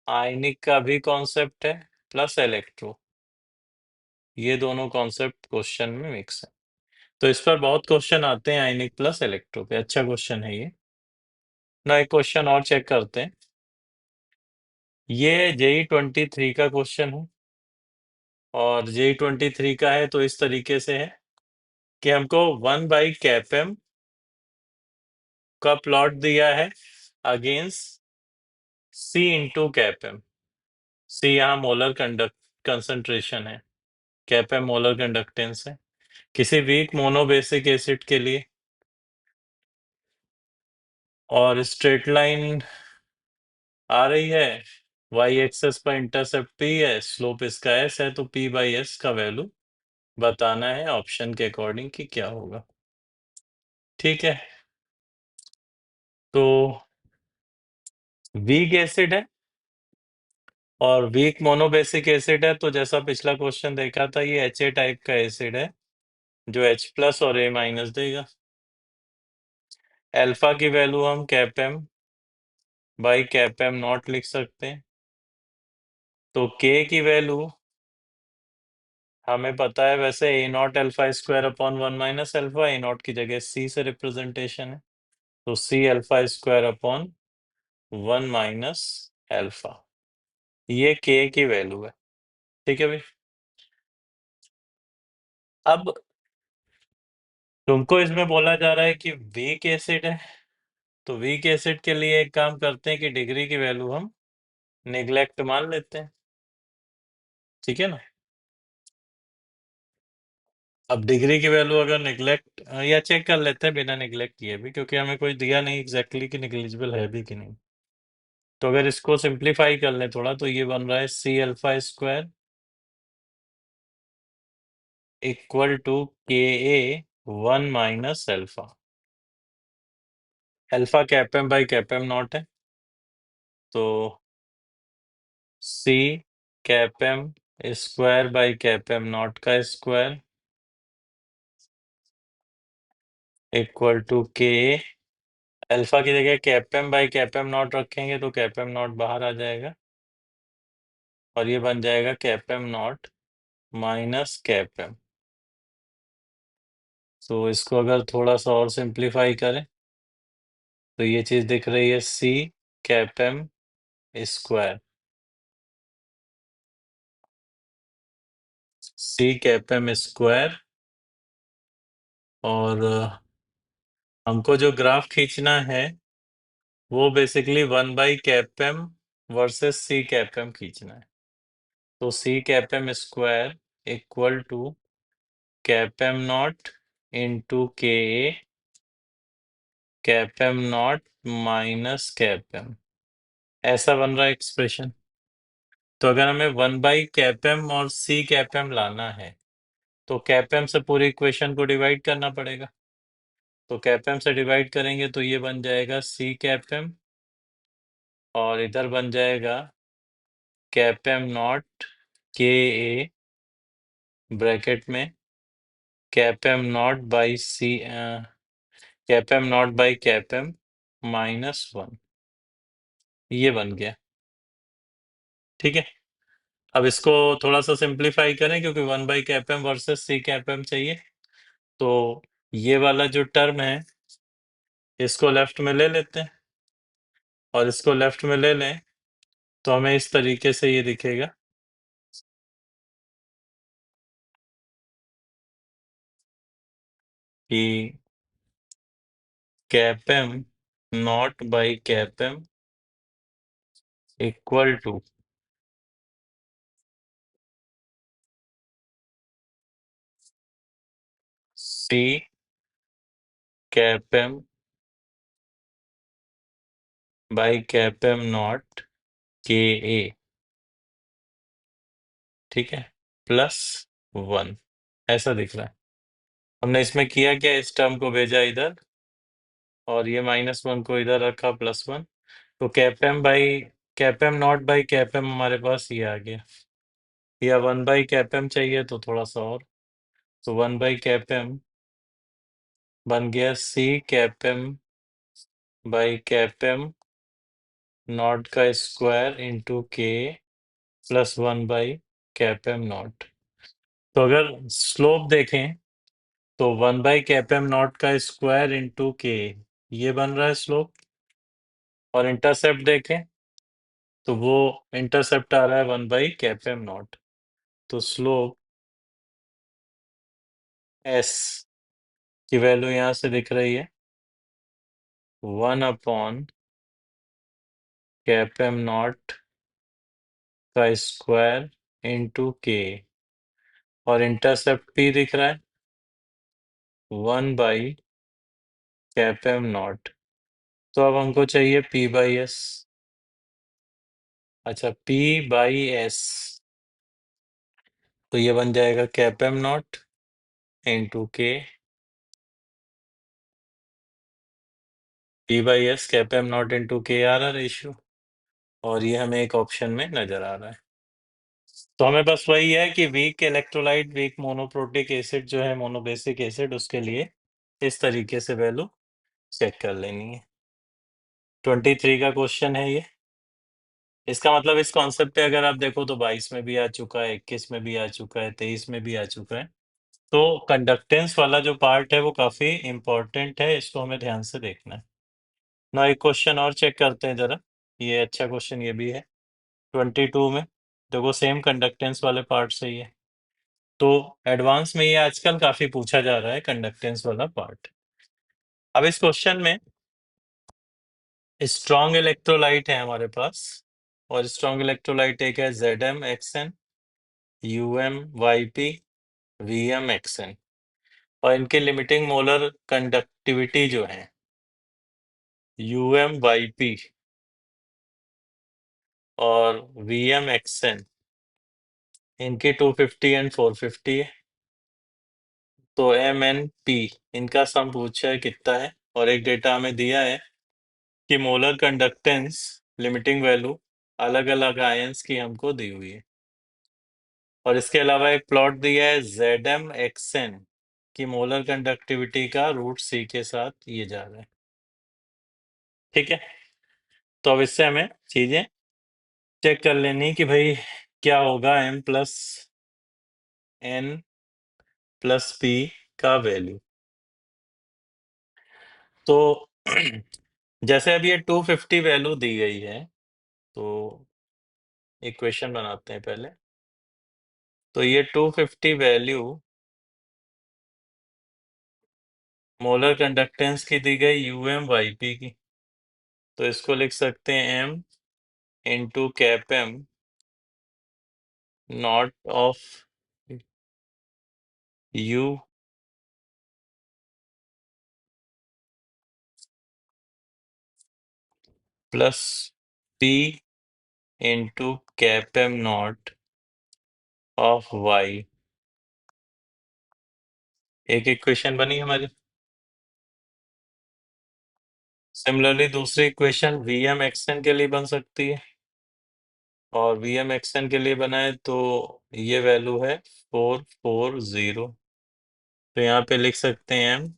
आयनिक का भी कॉन्सेप्ट है प्लस इलेक्ट्रो, ये दोनों कॉन्सेप्ट क्वेश्चन में मिक्स है। तो इस पर बहुत क्वेश्चन आते हैं आयनिक प्लस इलेक्ट्रो पे, अच्छा क्वेश्चन है ये ना। एक क्वेश्चन और चेक करते हैं, ये JEE 23 का क्वेश्चन है, और JEE 23 का है तो इस तरीके से है कि हमको 1/kpm का प्लॉट दिया है against C into CAPM. C यहाँ मोलर कंडक्ट कंसंट्रेशन है, कैपएम मोलर कंडक्टेंस है किसी वीक मोनोबेसिक एसिड के लिए। और स्ट्रेट लाइन आ रही है, y एक्सेस पर इंटरसेप्ट p है, स्लोप इसका s है, तो p/s का वैल्यू बताना है ऑप्शन के अकॉर्डिंग कि क्या होगा। ठीक है, तो वीक एसिड है और वीक मोनोबेसिक एसिड है, तो जैसा पिछला क्वेश्चन देखा था, ये HA टाइप का एसिड है जो H प्लस और A माइनस देगा। अल्फा की वैल्यू हम कैपएम बाई कैपएम नॉट लिख सकते हैं। तो K की वैल्यू हमें पता है वैसे, A0 alpha square upon 1 minus alpha, A0 की जगह C से रिप्रेजेंटेशन है, तो C alpha square upon 1 minus alpha, ये K की वैल्यू है। ठीक है भाई, अब तुमको इसमें बोला जा रहा है कि वीक एसिड है, तो वीक एसिड के लिए एक काम करते हैं कि डिग्री की वैल्यू हम नेग्लेक्ट मान लेते हैं। ठीक है ना, अब डिग्री की वैल्यू अगर नेग्लेक्ट या चेक कर लेते हैं बिना नेग्लेक्ट किए भी, क्योंकि हमें कोई दिया नहीं एग्जैक्टली कि निग्लिजिबल है भी कि नहीं। तो अगर इसको सिंप्लीफाई कर लें थोड़ा, तो ये बन रहा है C alpha square equal to KA 1 minus alpha. Alpha cap M by cap M naught है, तो C cap M square by cap M naught का square equal to KA। Alpha की जगह कैपएम बाई कैपएम नॉट रखेंगे तो कैपएम नॉट बाहर आ जाएगा, और ये बन जाएगा कैपएम नॉट माइनस कैपएम। तो इसको अगर थोड़ा सा और सिंप्लीफाई करें, तो ये चीज दिख रही है C cap M square, C cap M square. और हमको जो ग्राफ खींचना है वो basically 1/kpm versus C CAPM खींचना है। तो C cap M square equal to cap M naught into KA cap M naught minus cap M, ऐसा बन रहा है एक्सप्रेशन। तो अगर हमें 1/kpm और C कैपएम लाना है, तो कैपएम से पूरी इक्वेशन को डिवाइड करना पड़ेगा। तो कैपएम से डिवाइड करेंगे तो ये बन जाएगा C कैपएम, और इधर बन जाएगा कैपएम नॉट KA ब्रैकेट में CAPM naught by C, CAPM naught by CAPM -1, ये बन गया। ठीक है, अब इसको थोड़ा सा सिंप्लीफाई करें, क्योंकि 1/kpm वर्सेस C कैपएम चाहिए। तो ये वाला जो टर्म है इसको लेफ्ट में ले लेते हैं, और इसको लेफ्ट में ले लें तो हमें इस तरीके से ये दिखेगा कि cap M naught by cap M equal to C cap M by cap M naught KA। ठीक है, +1, ऐसा दिख रहा है। हमने इसमें किया क्या, इस टर्म को भेजा इधर, और ये -1 को इधर रखा +1, तो CAPM by cap M naught by CAPM हमारे पास ये आ गया, या 1/kpm चाहिए तो थोड़ा सा और, तो 1/kpm बन गया C cap M by cap M not का square into K plus 1 by cap M naught. तो अगर स्लोप देखें तो 1 बाई कैप एम नॉट का स्क्वायर इंटू के, ये बन रहा है स्लोप। और इंटरसेप्ट देखें तो वो इंटरसेप्ट आ रहा है 1 बाई कैप एम नॉट। तो स्लोप एस की वैल्यू यहां से दिख रही है 1 अपॉन कैप एम नॉट का स्क्वायर इंटू के, और इंटरसेप्ट पी दिख रहा है 1 बाई कैप एम नॉट। तो अब हमको चाहिए पी बाई एस। अच्छा, पी बाई एस, तो ये बन जाएगा कैप एम नॉट इंटू के, P by S cap M not into के आ रहा रेशियो, और ये हमें एक ऑप्शन में नजर आ रहा है। तो हमें बस वही है कि weak electrolyte, weak monoprotic acid जो है, मोनोबेसिक एसिड, उसके लिए इस तरीके से वैल्यू चेक कर लेनी है। 23 का क्वेश्चन है ये। इसका मतलब इस कॉन्सेप्ट पे अगर आप देखो तो 22 में भी आ चुका है, 21 में भी आ चुका है, 23 में भी आ चुका है। तो कंडक्टेंस वाला जो पार्ट है वो काफी इंपॉर्टेंट है, इसको हमें ध्यान से देखना है ना। एक क्वेश्चन और चेक करते हैं जरा, ये अच्छा क्वेश्चन ये भी है 22 में। देखो सेम कंडक्टेंस वाले पार्ट से ही है, तो एडवांस में ये आजकल काफी पूछा जा रहा है कंडक्टेंस वाला पार्ट। अब इस क्वेश्चन में स्ट्रॉन्ग इलेक्ट्रोलाइट है हमारे पास, और स्ट्रॉन्ग इलेक्ट्रोलाइट एक है ZmXn, UmYp, VmXn, और इनके लिमिटिंग मोलर कंडक्टिविटी जो है UmYp और VmXn, इनकी 250 एंड 450 है। तो MnP, इनका सम पूछा है कितना है, और एक डेटा हमें दिया है कि मोलर कंडक्टेंस लिमिटिंग वैल्यू अलग अलग आयंस की हमको दी हुई है। और इसके अलावा एक प्लॉट दिया है ZmXn की मोलर कंडक्टिविटी का √C के साथ ये जा रहा है। ठीक है, तो अब इससे हमें चीजें चेक कर लेनी कि भाई क्या होगा M plus N plus P का वैल्यू। तो जैसे अब ये 250 वैल्यू दी गई है, तो इक्वेशन बनाते हैं पहले। तो ये 250 वैल्यू मोलर कंडक्टेंस की दी गई UmYp की, तो इसको लिख सकते हैं M into cap M naught of U plus P into cap M naught of Y। एक इक्वेशन बनी हमारी। सिमिलरली दूसरी इक्वेशन VmXn के लिए बन सकती है, और VmXn के लिए बनाए तो ये वैल्यू है 440। तो यहाँ पे लिख सकते हैं M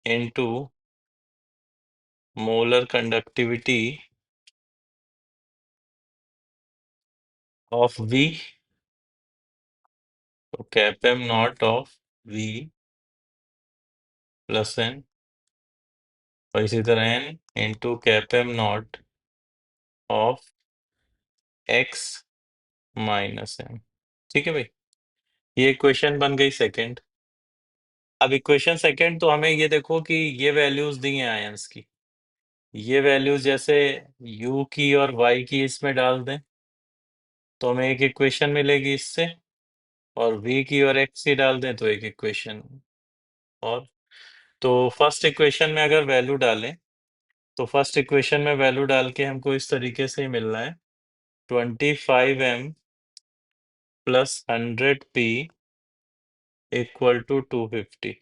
into molar conductivity of V, तो cap M naught of V plus N, और इसी तरह N into cap M naught of X minus M। ठीक है भाई, ये इक्वेशन बन गई सेकंड। अब इक्वेशन सेकंड, तो हमें ये देखो कि ये वैल्यूज दी हैं आयंस की, ये वैल्यूज जैसे U की और Y की इसमें डाल दें तो हमें एक इक्वेशन मिलेगी इससे, और V की और X की डाल दें तो एक इक्वेशन। और तो फर्स्ट इक्वेशन में अगर वैल्यू डालें, तो फर्स्ट इक्वेशन में वैल्यू डाल के हमको इस तरीके से ही मिलना है 25M plus 100P equal to 250,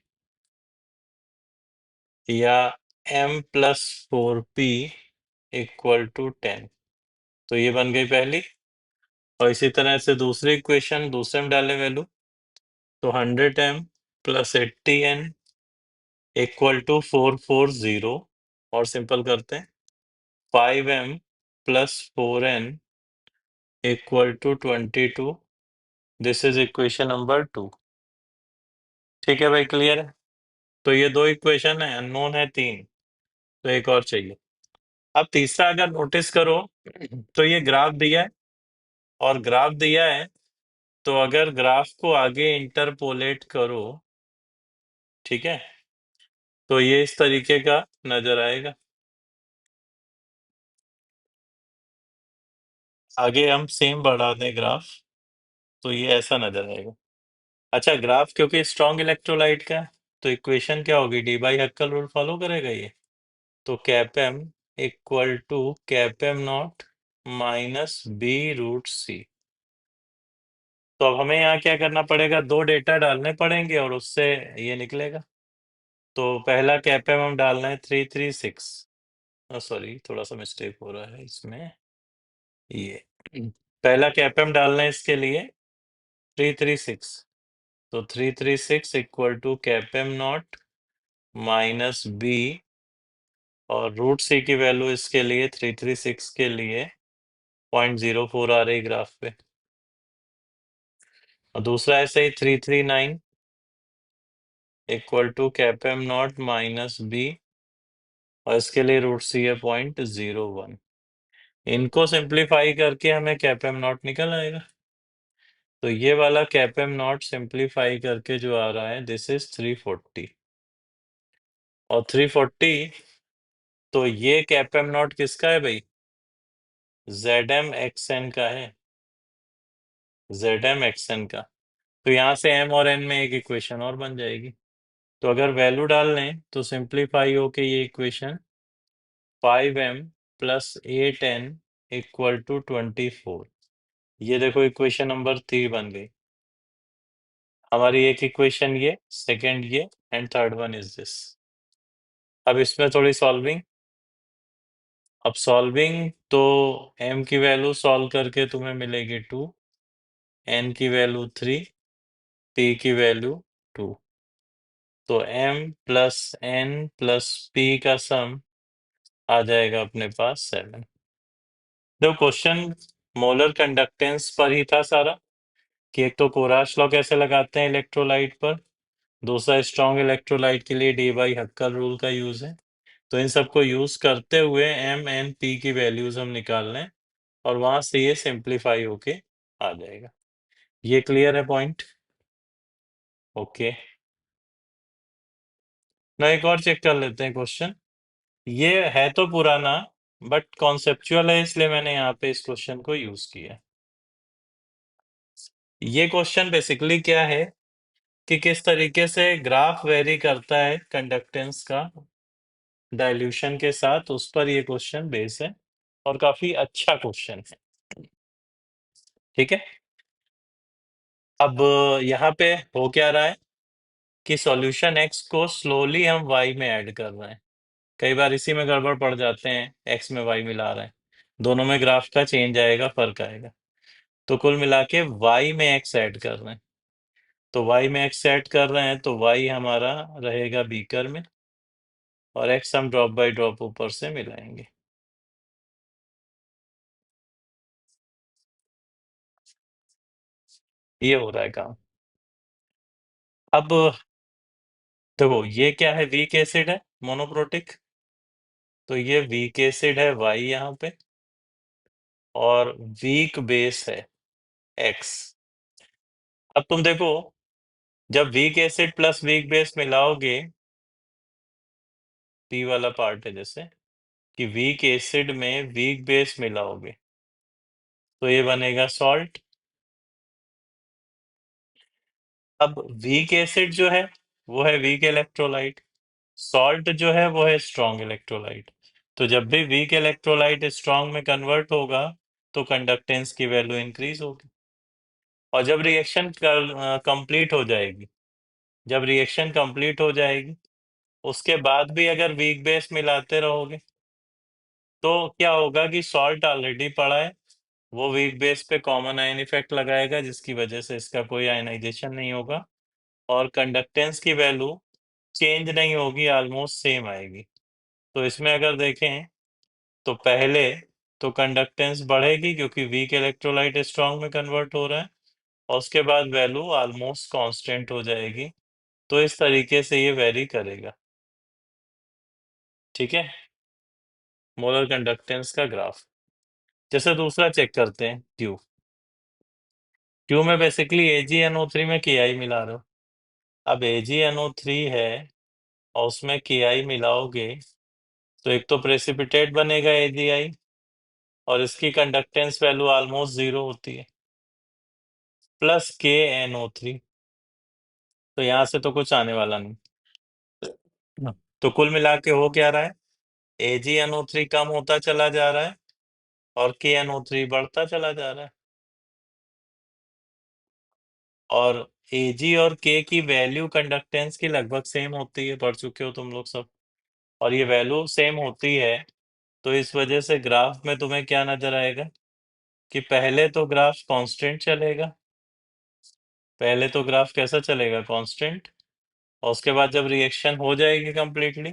या M plus 4P equal to 10। तो ये बन गई पहली, और इसी तरह से दूसरी इक्वेशन दूसरे में डालें वैल्यू, तो 100M plus 80N equal to 440, और सिंपल करते हैं, 5m प्लस 4n equal to 22। This is equation number 2। ठीक है भाई, क्लियर है? तो ये दो इक्वेशन है, अननोन है तीन, तो एक और चाहिए। अब तीसरा अगर नोटिस करो, तो ये ग्राफ दिया है, और ग्राफ दिया है, तो अगर ग्राफ को आगे इंटरपोलेट करो, ठीक है, तो ये इस तरीके का नजर आएगा। आगे हम सेम बढ़ा दें ग्राफ, तो ये ऐसा नजर आएगा। अच्छा, ग्राफ क्योंकि स्ट्रॉन्ग इलेक्ट्रोलाइट का है, तो इक्वेशन क्या होगी, D by Huckel rule follow करेगा ये। तो cap M equal to cap M not minus B root C. तो अब हमें यहाँ क्या करना पड़ेगा, दो डेटा डालने पड़ेंगे और उससे ये निकलेगा। तो पहला कैप एम हम डाल रहे हैं 336, सॉरी थोड़ा सा मिस्टेक हो रहा है इसमें, ये पहला कैप एम डालना है इसके लिए 336। तो 336 equal to cap M not minus B, और रूट सी की वैल्यू इसके लिए 336 के लिए 0.04 आ रही ग्राफ पे। और दूसरा ऐसे ही 339 equal to cap M not minus B, और इसके लिए रूट सी है 0.01। इनको सिंप्लीफाई करके हमें कैप एम नॉट निकल आएगा। तो ये वाला कैप एम नॉट सिंप्लीफाई करके जो आ रहा है, दिस इज 340, और 340, तो ये कैप एम नॉट किसका है भाई, जेड एम एक्स एन का है, जेड एम एक्स एन का। तो यहाँ से एम और एन में एक इक्वेशन और बन जाएगी। तो अगर वैल्यू डाल लें तो सिंप्लीफाई होके ये equation 5m plus 8n equal to 24। ये देखो इक्वेशन नंबर 3 बन गई हमारी। एक इक्वेशन ये, सेकंड ये, and third one is this. अब इसमें थोड़ी सॉल्विंग। अब सॉल्विंग तो m की वैल्यू सॉल्व करके तुम्हें मिलेगी 2, n की वैल्यू 3, p की वैल्यू 2। तो m plus n plus p का सम आ जाएगा अपने पास 7। देखो क्वेश्चन मोलर कंडक्टेंस पर ही था सारा, कि एक तो कोराश लॉ कैसे लगाते हैं इलेक्ट्रोलाइट पर, दूसरा स्ट्रॉन्ग इलेक्ट्रोलाइट के लिए डी बाई हक्कल रूल का यूज है। तो इन सबको यूज करते हुए एम एन पी की वैल्यूज हम निकाल लें, और वहां से ये सिंप्लीफाई होके आ जाएगा। ये क्लियर है पॉइंट? ओके, ना एक और चेक कर लेते हैं क्वेश्चन। ये है तो पुराना, बट कॉन्सेप्चुअल है, इसलिए मैंने यहाँ पे इस क्वेश्चन को यूज किया। ये क्वेश्चन बेसिकली क्या है कि किस तरीके से ग्राफ वेरी करता है कंडक्टेंस का डाइल्यूशन के साथ, उस पर ये क्वेश्चन बेस है, और काफी अच्छा क्वेश्चन है। ठीक है, अब यहाँ पे हो क्या रहा है कि सॉल्यूशन x को स्लोली हम y में ऐड कर रहे हैं। कई बार इसी में गड़बड़ पड़ जाते हैं, x में y मिला रहे हैं, दोनों में ग्राफ का चेंज आएगा, फर्क आएगा। तो कुल मिला के y में x ऐड कर रहे हैं। तो y में x ऐड कर रहे हैं, तो y हमारा रहेगा बीकर में, और x हम ड्रॉप बाय ड्रॉप ऊपर से मिलाएंगे। ये हो रहा है काम। अब देखो ये क्या है, वीक एसिड है, मोनोप्रोटिक। तो ये वीक एसिड है y यहाँ पे, और वीक बेस है x। अब तुम देखो, जब weak acid plus weak base मिलाओगे, पी वाला पार्ट है जैसे, कि वीक एसिड में वीक बेस मिलाओगे, तो ये बनेगा सॉल्ट। अब वीक एसिड जो है वो है वीक इलेक्ट्रोलाइट, सॉल्ट जो है वो है स्ट्रॉन्ग इलेक्ट्रोलाइट। तो जब भी वीक इलेक्ट्रोलाइट स्ट्रॉन्ग में कन्वर्ट होगा, तो कंडक्टेंस की वैल्यू इंक्रीज होगी। और जब रिएक्शन कंप्लीट हो जाएगी, जब रिएक्शन कंप्लीट हो जाएगी, उसके बाद भी अगर वीक बेस मिलाते रहोगे, तो क्या होगा कि सॉल्ट ऑलरेडी पड़ा है, वो वीक बेस पे कॉमन आयन इफेक्ट लगाएगा, जिसकी वजह से इसका कोई आयनाइजेशन नहीं होगा, और कंडक्टेंस की वैल्यू चेंज नहीं होगी, ऑलमोस्ट सेम आएगी। तो इसमें अगर देखें तो पहले तो कंडक्टेंस बढ़ेगी क्योंकि वीक इलेक्ट्रोलाइट स्ट्रांग में कन्वर्ट हो रहा है, और उसके बाद वैल्यू ऑलमोस्ट कांस्टेंट हो जाएगी। तो इस तरीके से ये वेरी करेगा। ठीक है, मोलर कंडक्टेंस का ग्राफ। जैसे दूसरा चेक करते हैं, क्यू। क्यू में बेसिकली AgNO3 में KI मिला रहे हो। अब AgNO3 है और उसमें KI मिलाओगे तो एक तो प्रेसिपिटेट बनेगा AgI, और इसकी कंडक्टेंस वैल्यू ऑलमोस्ट 0 होती है, प्लस KNO3। तो यहां से तो कुछ आने वाला नहीं। तो कुल मिला के हो क्या रहा है, AgNO3 कम होता चला जा रहा है और KNO3 बढ़ता चला जा रहा है। और Ag और K की वैल्यू कंडक्टेंस की लगभग सेम होती है, पढ़ चुके हो तुम लोग सब। और ये वैल्यू सेम होती है तो इस वजह से ग्राफ में तुम्हें क्या नजर आएगा कि पहले तो ग्राफ कांस्टेंट चलेगा। पहले तो ग्राफ कैसा चलेगा, कांस्टेंट। और उसके बाद जब रिएक्शन हो जाएगी कंप्लीटली,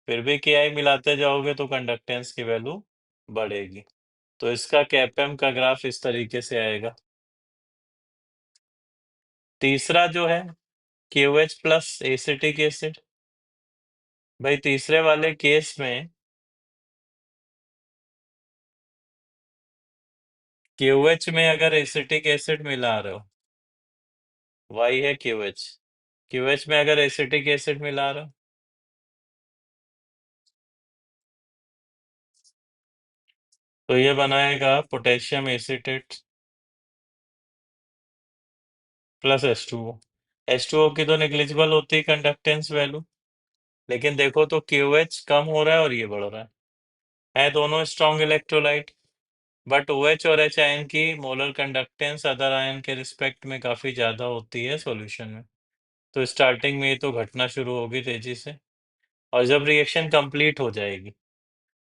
फिर भी KI मिलाते जाओगे तो कंडक्टेंस की वैल्यू बढ़ेगी। तो इसका कैपएम का ग्राफ इस तरीके से आएगा। तीसरा जो है KOH प्लस एसिटिक एसिड। भाई तीसरे वाले केस में KOH में अगर एसिटिक एसिड मिला रहे हो, Y है KOH, QH में अगर एसिटिक एसिड मिला रहे हो तो ये बनाएगा potassium acetate plus H2O। H2O की तो नेग्लिजिबल होती है कंडक्टेंस वैल्यू, लेकिन देखो तो KOH कम हो रहा है और ये बढ़ रहा है दोनों स्ट्रॉन्ग इलेक्ट्रोलाइट। बट OH और H आयन की मोलर कंडक्टेंस अदर आयन के रिस्पेक्ट में काफी ज्यादा होती है सॉल्यूशन में। तो स्टार्टिंग में ये तो घटना शुरू होगी तेजी से, और जब रिएक्शन कंप्लीट हो जाएगी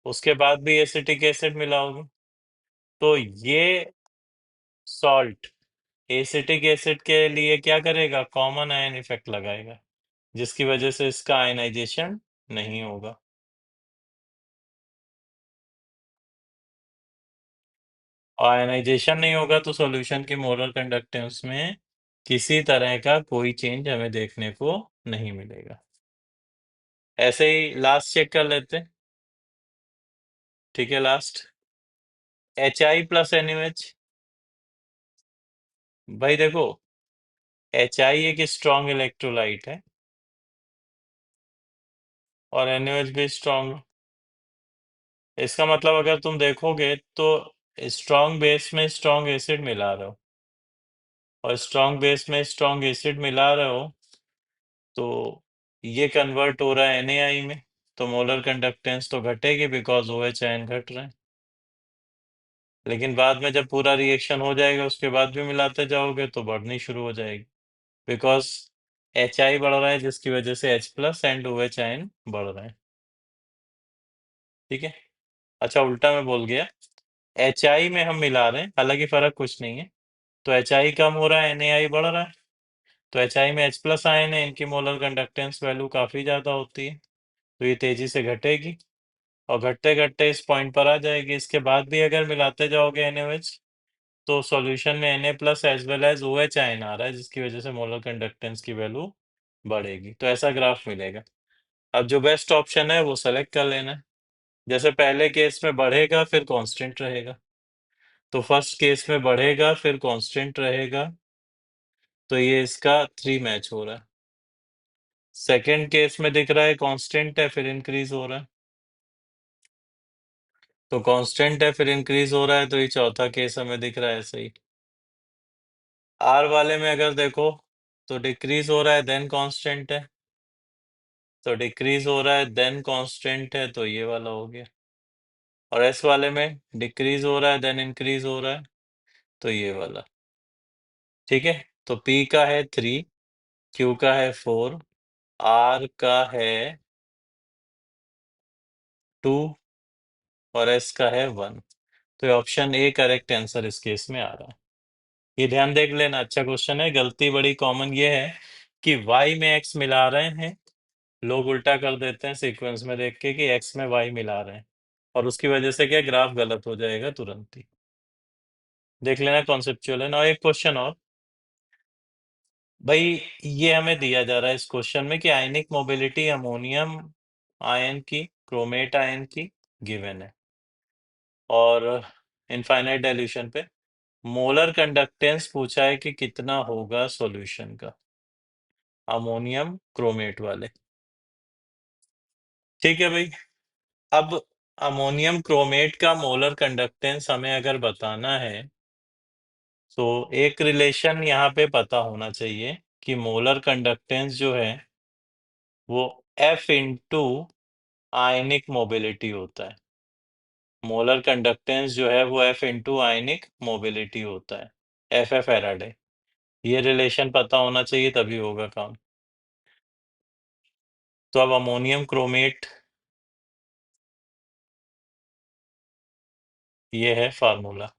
उसके बाद भी एसिटिक एसिड मिलाओगे तो ये सॉल्ट एसिटिक एसिड के लिए क्या करेगा, कॉमन आयन इफेक्ट लगाएगा, जिसकी वजह से इसका आयनाइजेशन नहीं होगा। आयनाइजेशन नहीं होगा तो सॉल्यूशन की मोलर कंडक्टेंस में किसी तरह का कोई चेंज हमें देखने को नहीं मिलेगा। ऐसे ही लास्ट चेक कर लेते हैं। ठीक है, लास्ट HI प्लस NaOH। भाई देखो, HI एक स्ट्रॉन्ग इलेक्ट्रोलाइट है और NaOH भी स्ट्रॉन्ग। इसका मतलब अगर तुम देखोगे तो स्ट्रॉन्ग बेस में स्ट्रॉन्ग एसिड मिला रहे हो, और स्ट्रॉन्ग बेस में स्ट्रॉन्ग एसिड मिला रहे हो तो ये कन्वर्ट हो रहा है NaI में, तो मोलर कंडक्टेंस तो घटेगी बिकॉज OH आयन घट रहे हैं। लेकिन बाद में जब पूरा रिएक्शन हो जाएगा उसके बाद भी मिलाते जाओगे तो बढ़नी शुरू हो जाएगी, बिकॉज HI बढ़ रहा है जिसकी वजह से H plus and OH ion बढ़ रहे हैं। ठीक है, अच्छा उल्टा मैं बोल गया। HI में हम मिला रहे हैं, हालांकि फर्क कुछ नहीं है। तो HI कम हो रहा है, NaI बढ़ रहा है। तो HI में H प्लस आयन है, इनकी मोलर कंडक्टेंस वैल्यू काफी ज्यादा होती है, तो ये तेजी से घटेगी और घटते घटते इस पॉइंट पर आ जाएगी। इसके बाद भी अगर मिलाते जाओगे NaOH तो सॉल्यूशन में Na plus as well as OH ion आ रहा है, जिसकी वजह से मोलर कंडक्टेंस की वैल्यू बढ़ेगी। तो ऐसा ग्राफ मिलेगा। अब जो बेस्ट ऑप्शन है वो सेलेक्ट कर लेना है। जैसे पहले केस में बढ़ेगा फिर कांस्टेंट रहेगा, तो फर्स्ट केस में बढ़ेगा फिर कांस्टेंट रहेगा, तो ये इसका 3 मैच हो रहा है। सेकेंड केस में दिख रहा है कांस्टेंट है फिर इंक्रीज हो रहा है, तो कांस्टेंट है फिर इंक्रीज हो रहा है, तो ये चौथा केस हमें दिख रहा है सही। आर वाले में अगर देखो तो डिक्रीज हो रहा है देन कांस्टेंट है, तो डिक्रीज हो रहा है देन कांस्टेंट है, तो ये वाला हो गया। और एस वाले में डिक्रीज हो रहा है देन इंक्रीज हो रहा है, तो ये वाला। ठीक है, तो P का है 3, Q का है 4, R का है 2 और S का है 1। तो ये ऑप्शन ए करेक्ट आंसर इस केस में आ रहा है। ये ध्यान देख लेना, अच्छा क्वेश्चन है। गलती बड़ी कॉमन ये है कि Y में X मिला रहे हैं लोग उल्टा कर देते हैं सीक्वेंस में देख के कि एक्स में वाई मिला रहे हैं, और उसकी वजह से क्या ग्राफ गलत हो जाएगा तुरंत ही। देख लेना कॉन्सेप्चुअल है ना। एक क्वेश्चन और भाई, ये हमें दिया जा रहा है इस क्वेश्चन में कि आयनिक मोबिलिटी अमोनियम आयन की, क्रोमेट आयन की गिवन है, और इनफाइनाइट डाइल्यूशन पे मोलर कंडक्टेंस पूछा है कि कितना होगा सॉल्यूशन का, अमोनियम क्रोमेट वाले। ठीक है भाई, अब अमोनियम क्रोमेट का मोलर कंडक्टेंस हमें अगर बताना है तो एक रिलेशन यहाँ पे पता होना चाहिए कि मोलर कंडक्टेंस जो है वो F इंटू आयनिक मोबिलिटी होता है। मोलर कंडक्टेंस जो है वो F इंटू आयनिक मोबिलिटी होता है, एफ है फैराडे। ये रिलेशन पता होना चाहिए तभी होगा काम। तो अब अमोनियम क्रोमेट, ये है फार्मूला,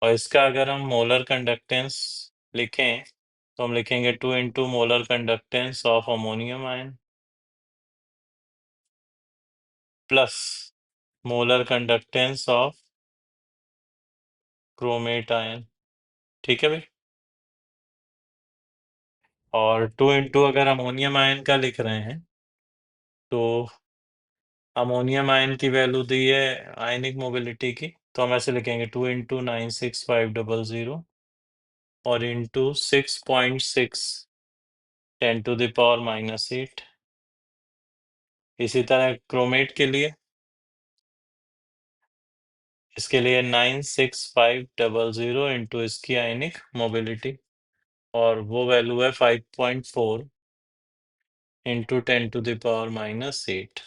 और इसका अगर हम मोलर कंडक्टेंस लिखें तो हम लिखेंगे 2 into molar conductance of ammonium ion plus molar conductance of chromate ion. ठीक है भाई, और 2 इंटू अगर अमोनियम आयन का लिख रहे हैं तो अमोनियम आयन की वैल्यू दी है आयनिक मोबिलिटी की, तो हम ऐसे लिखेंगे 2 इंटू 96500 और इंटू 6.6 10⁻⁻8। इसी तरह क्रोमेट के लिए, इसके लिए 96500 इंटू इसकी आयनिक मोबिलिटी, और वो वैल्यू है 5.4 इंटू 10⁻⁻8।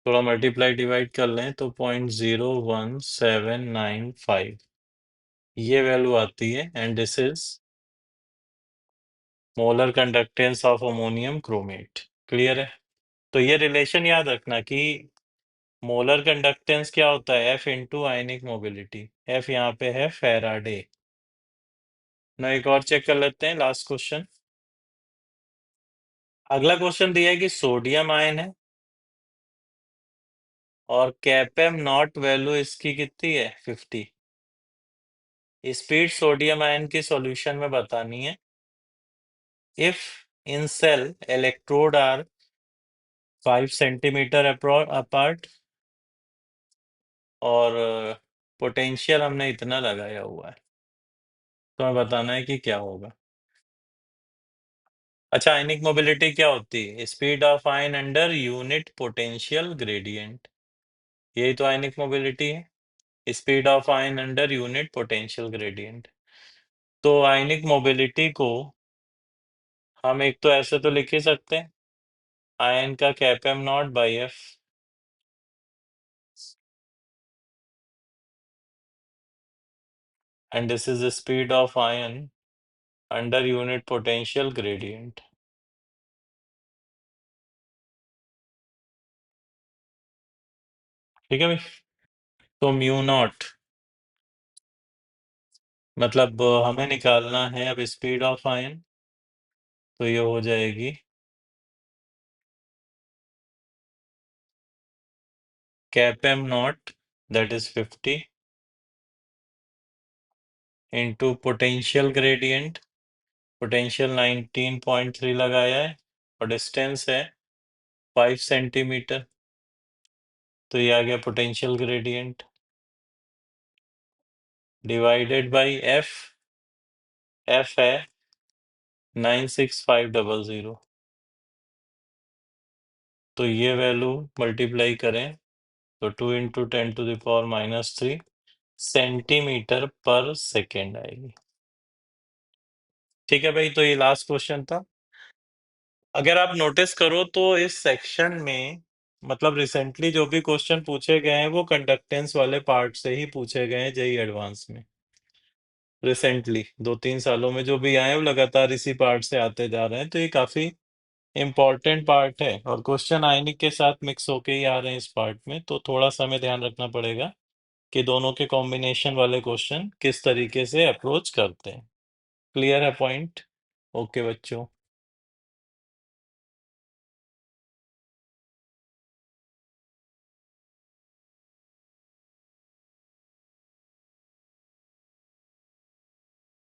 थोड़ा मल्टीप्लाई डिवाइड कर लें तो 0.01795 ये वैल्यू आती है, and this is molar conductance of ammonium chromate. Clear है? तो ये रिलेशन याद रखना कि मोलर कंडक्टेंस क्या होता है, एफ इंटू आयनिक मोबिलिटी। एफ यहाँ पे है फैराडे ना। एक और चेक कर लेते हैं, लास्ट क्वेश्चन। अगला क्वेश्चन दिया है कि सोडियम आयन है और कैपेम नॉट वैल्यू इसकी कितनी है, 50। स्पीड सोडियम आयन की सॉल्यूशन में बतानी है। If in cell electrode are 5 centimetre apart और पोटेंशियल हमने इतना लगाया हुआ है, तो हमें बताना है कि क्या होगा। अच्छा, आयनिक मोबिलिटी क्या होती है, speed of ion under unit potential gradient. यही तो आयनिक मोबिलिटी है, speed of ion under unit potential gradient. तो आयनिक मोबिलिटी को हम एक तो ऐसे तो लिख ही सकते हैं, आयन का cap M not by F, and this is the speed of ion under unit potential gradient. ठीक है भाई, तो म्यू नॉट मतलब हमें निकालना है अब स्पीड ऑफ आयन, तो ये हो जाएगी cap M not that is 50 into potential gradient. Potential 19.3 लगाया है और डिस्टेंस है 5 सेंटीमीटर, तो ये आ गया potential gradient divided by F. F है 96500, तो ये वैल्यू मल्टीप्लाई करें तो 2 इंटू 10⁻⁻3 सेंटीमीटर पर सेकेंड आएगी। ठीक है भाई, तो ये लास्ट क्वेश्चन था। अगर आप नोटिस करो तो इस सेक्शन में मतलब रिसेंटली जो भी क्वेश्चन पूछे गए हैं वो कंडक्टेंस वाले पार्ट से ही पूछे गए हैं जेई एडवांस में। रिसेंटली 2-3 सालों में जो भी आए हैं वो लगातार इसी पार्ट से आते जा रहे हैं, तो ये काफी इम्पोर्टेंट पार्ट है, और क्वेश्चन आयनिक के साथ मिक्स होके ही आ रहे हैं इस पार्ट में, तो थोड़ा सा हमें ध्यान रखना पड़ेगा कि दोनों के कॉम्बिनेशन वाले क्वेश्चन किस तरीके से अप्रोच करते हैं। क्लियर है पॉइंट? ओके बच्चों।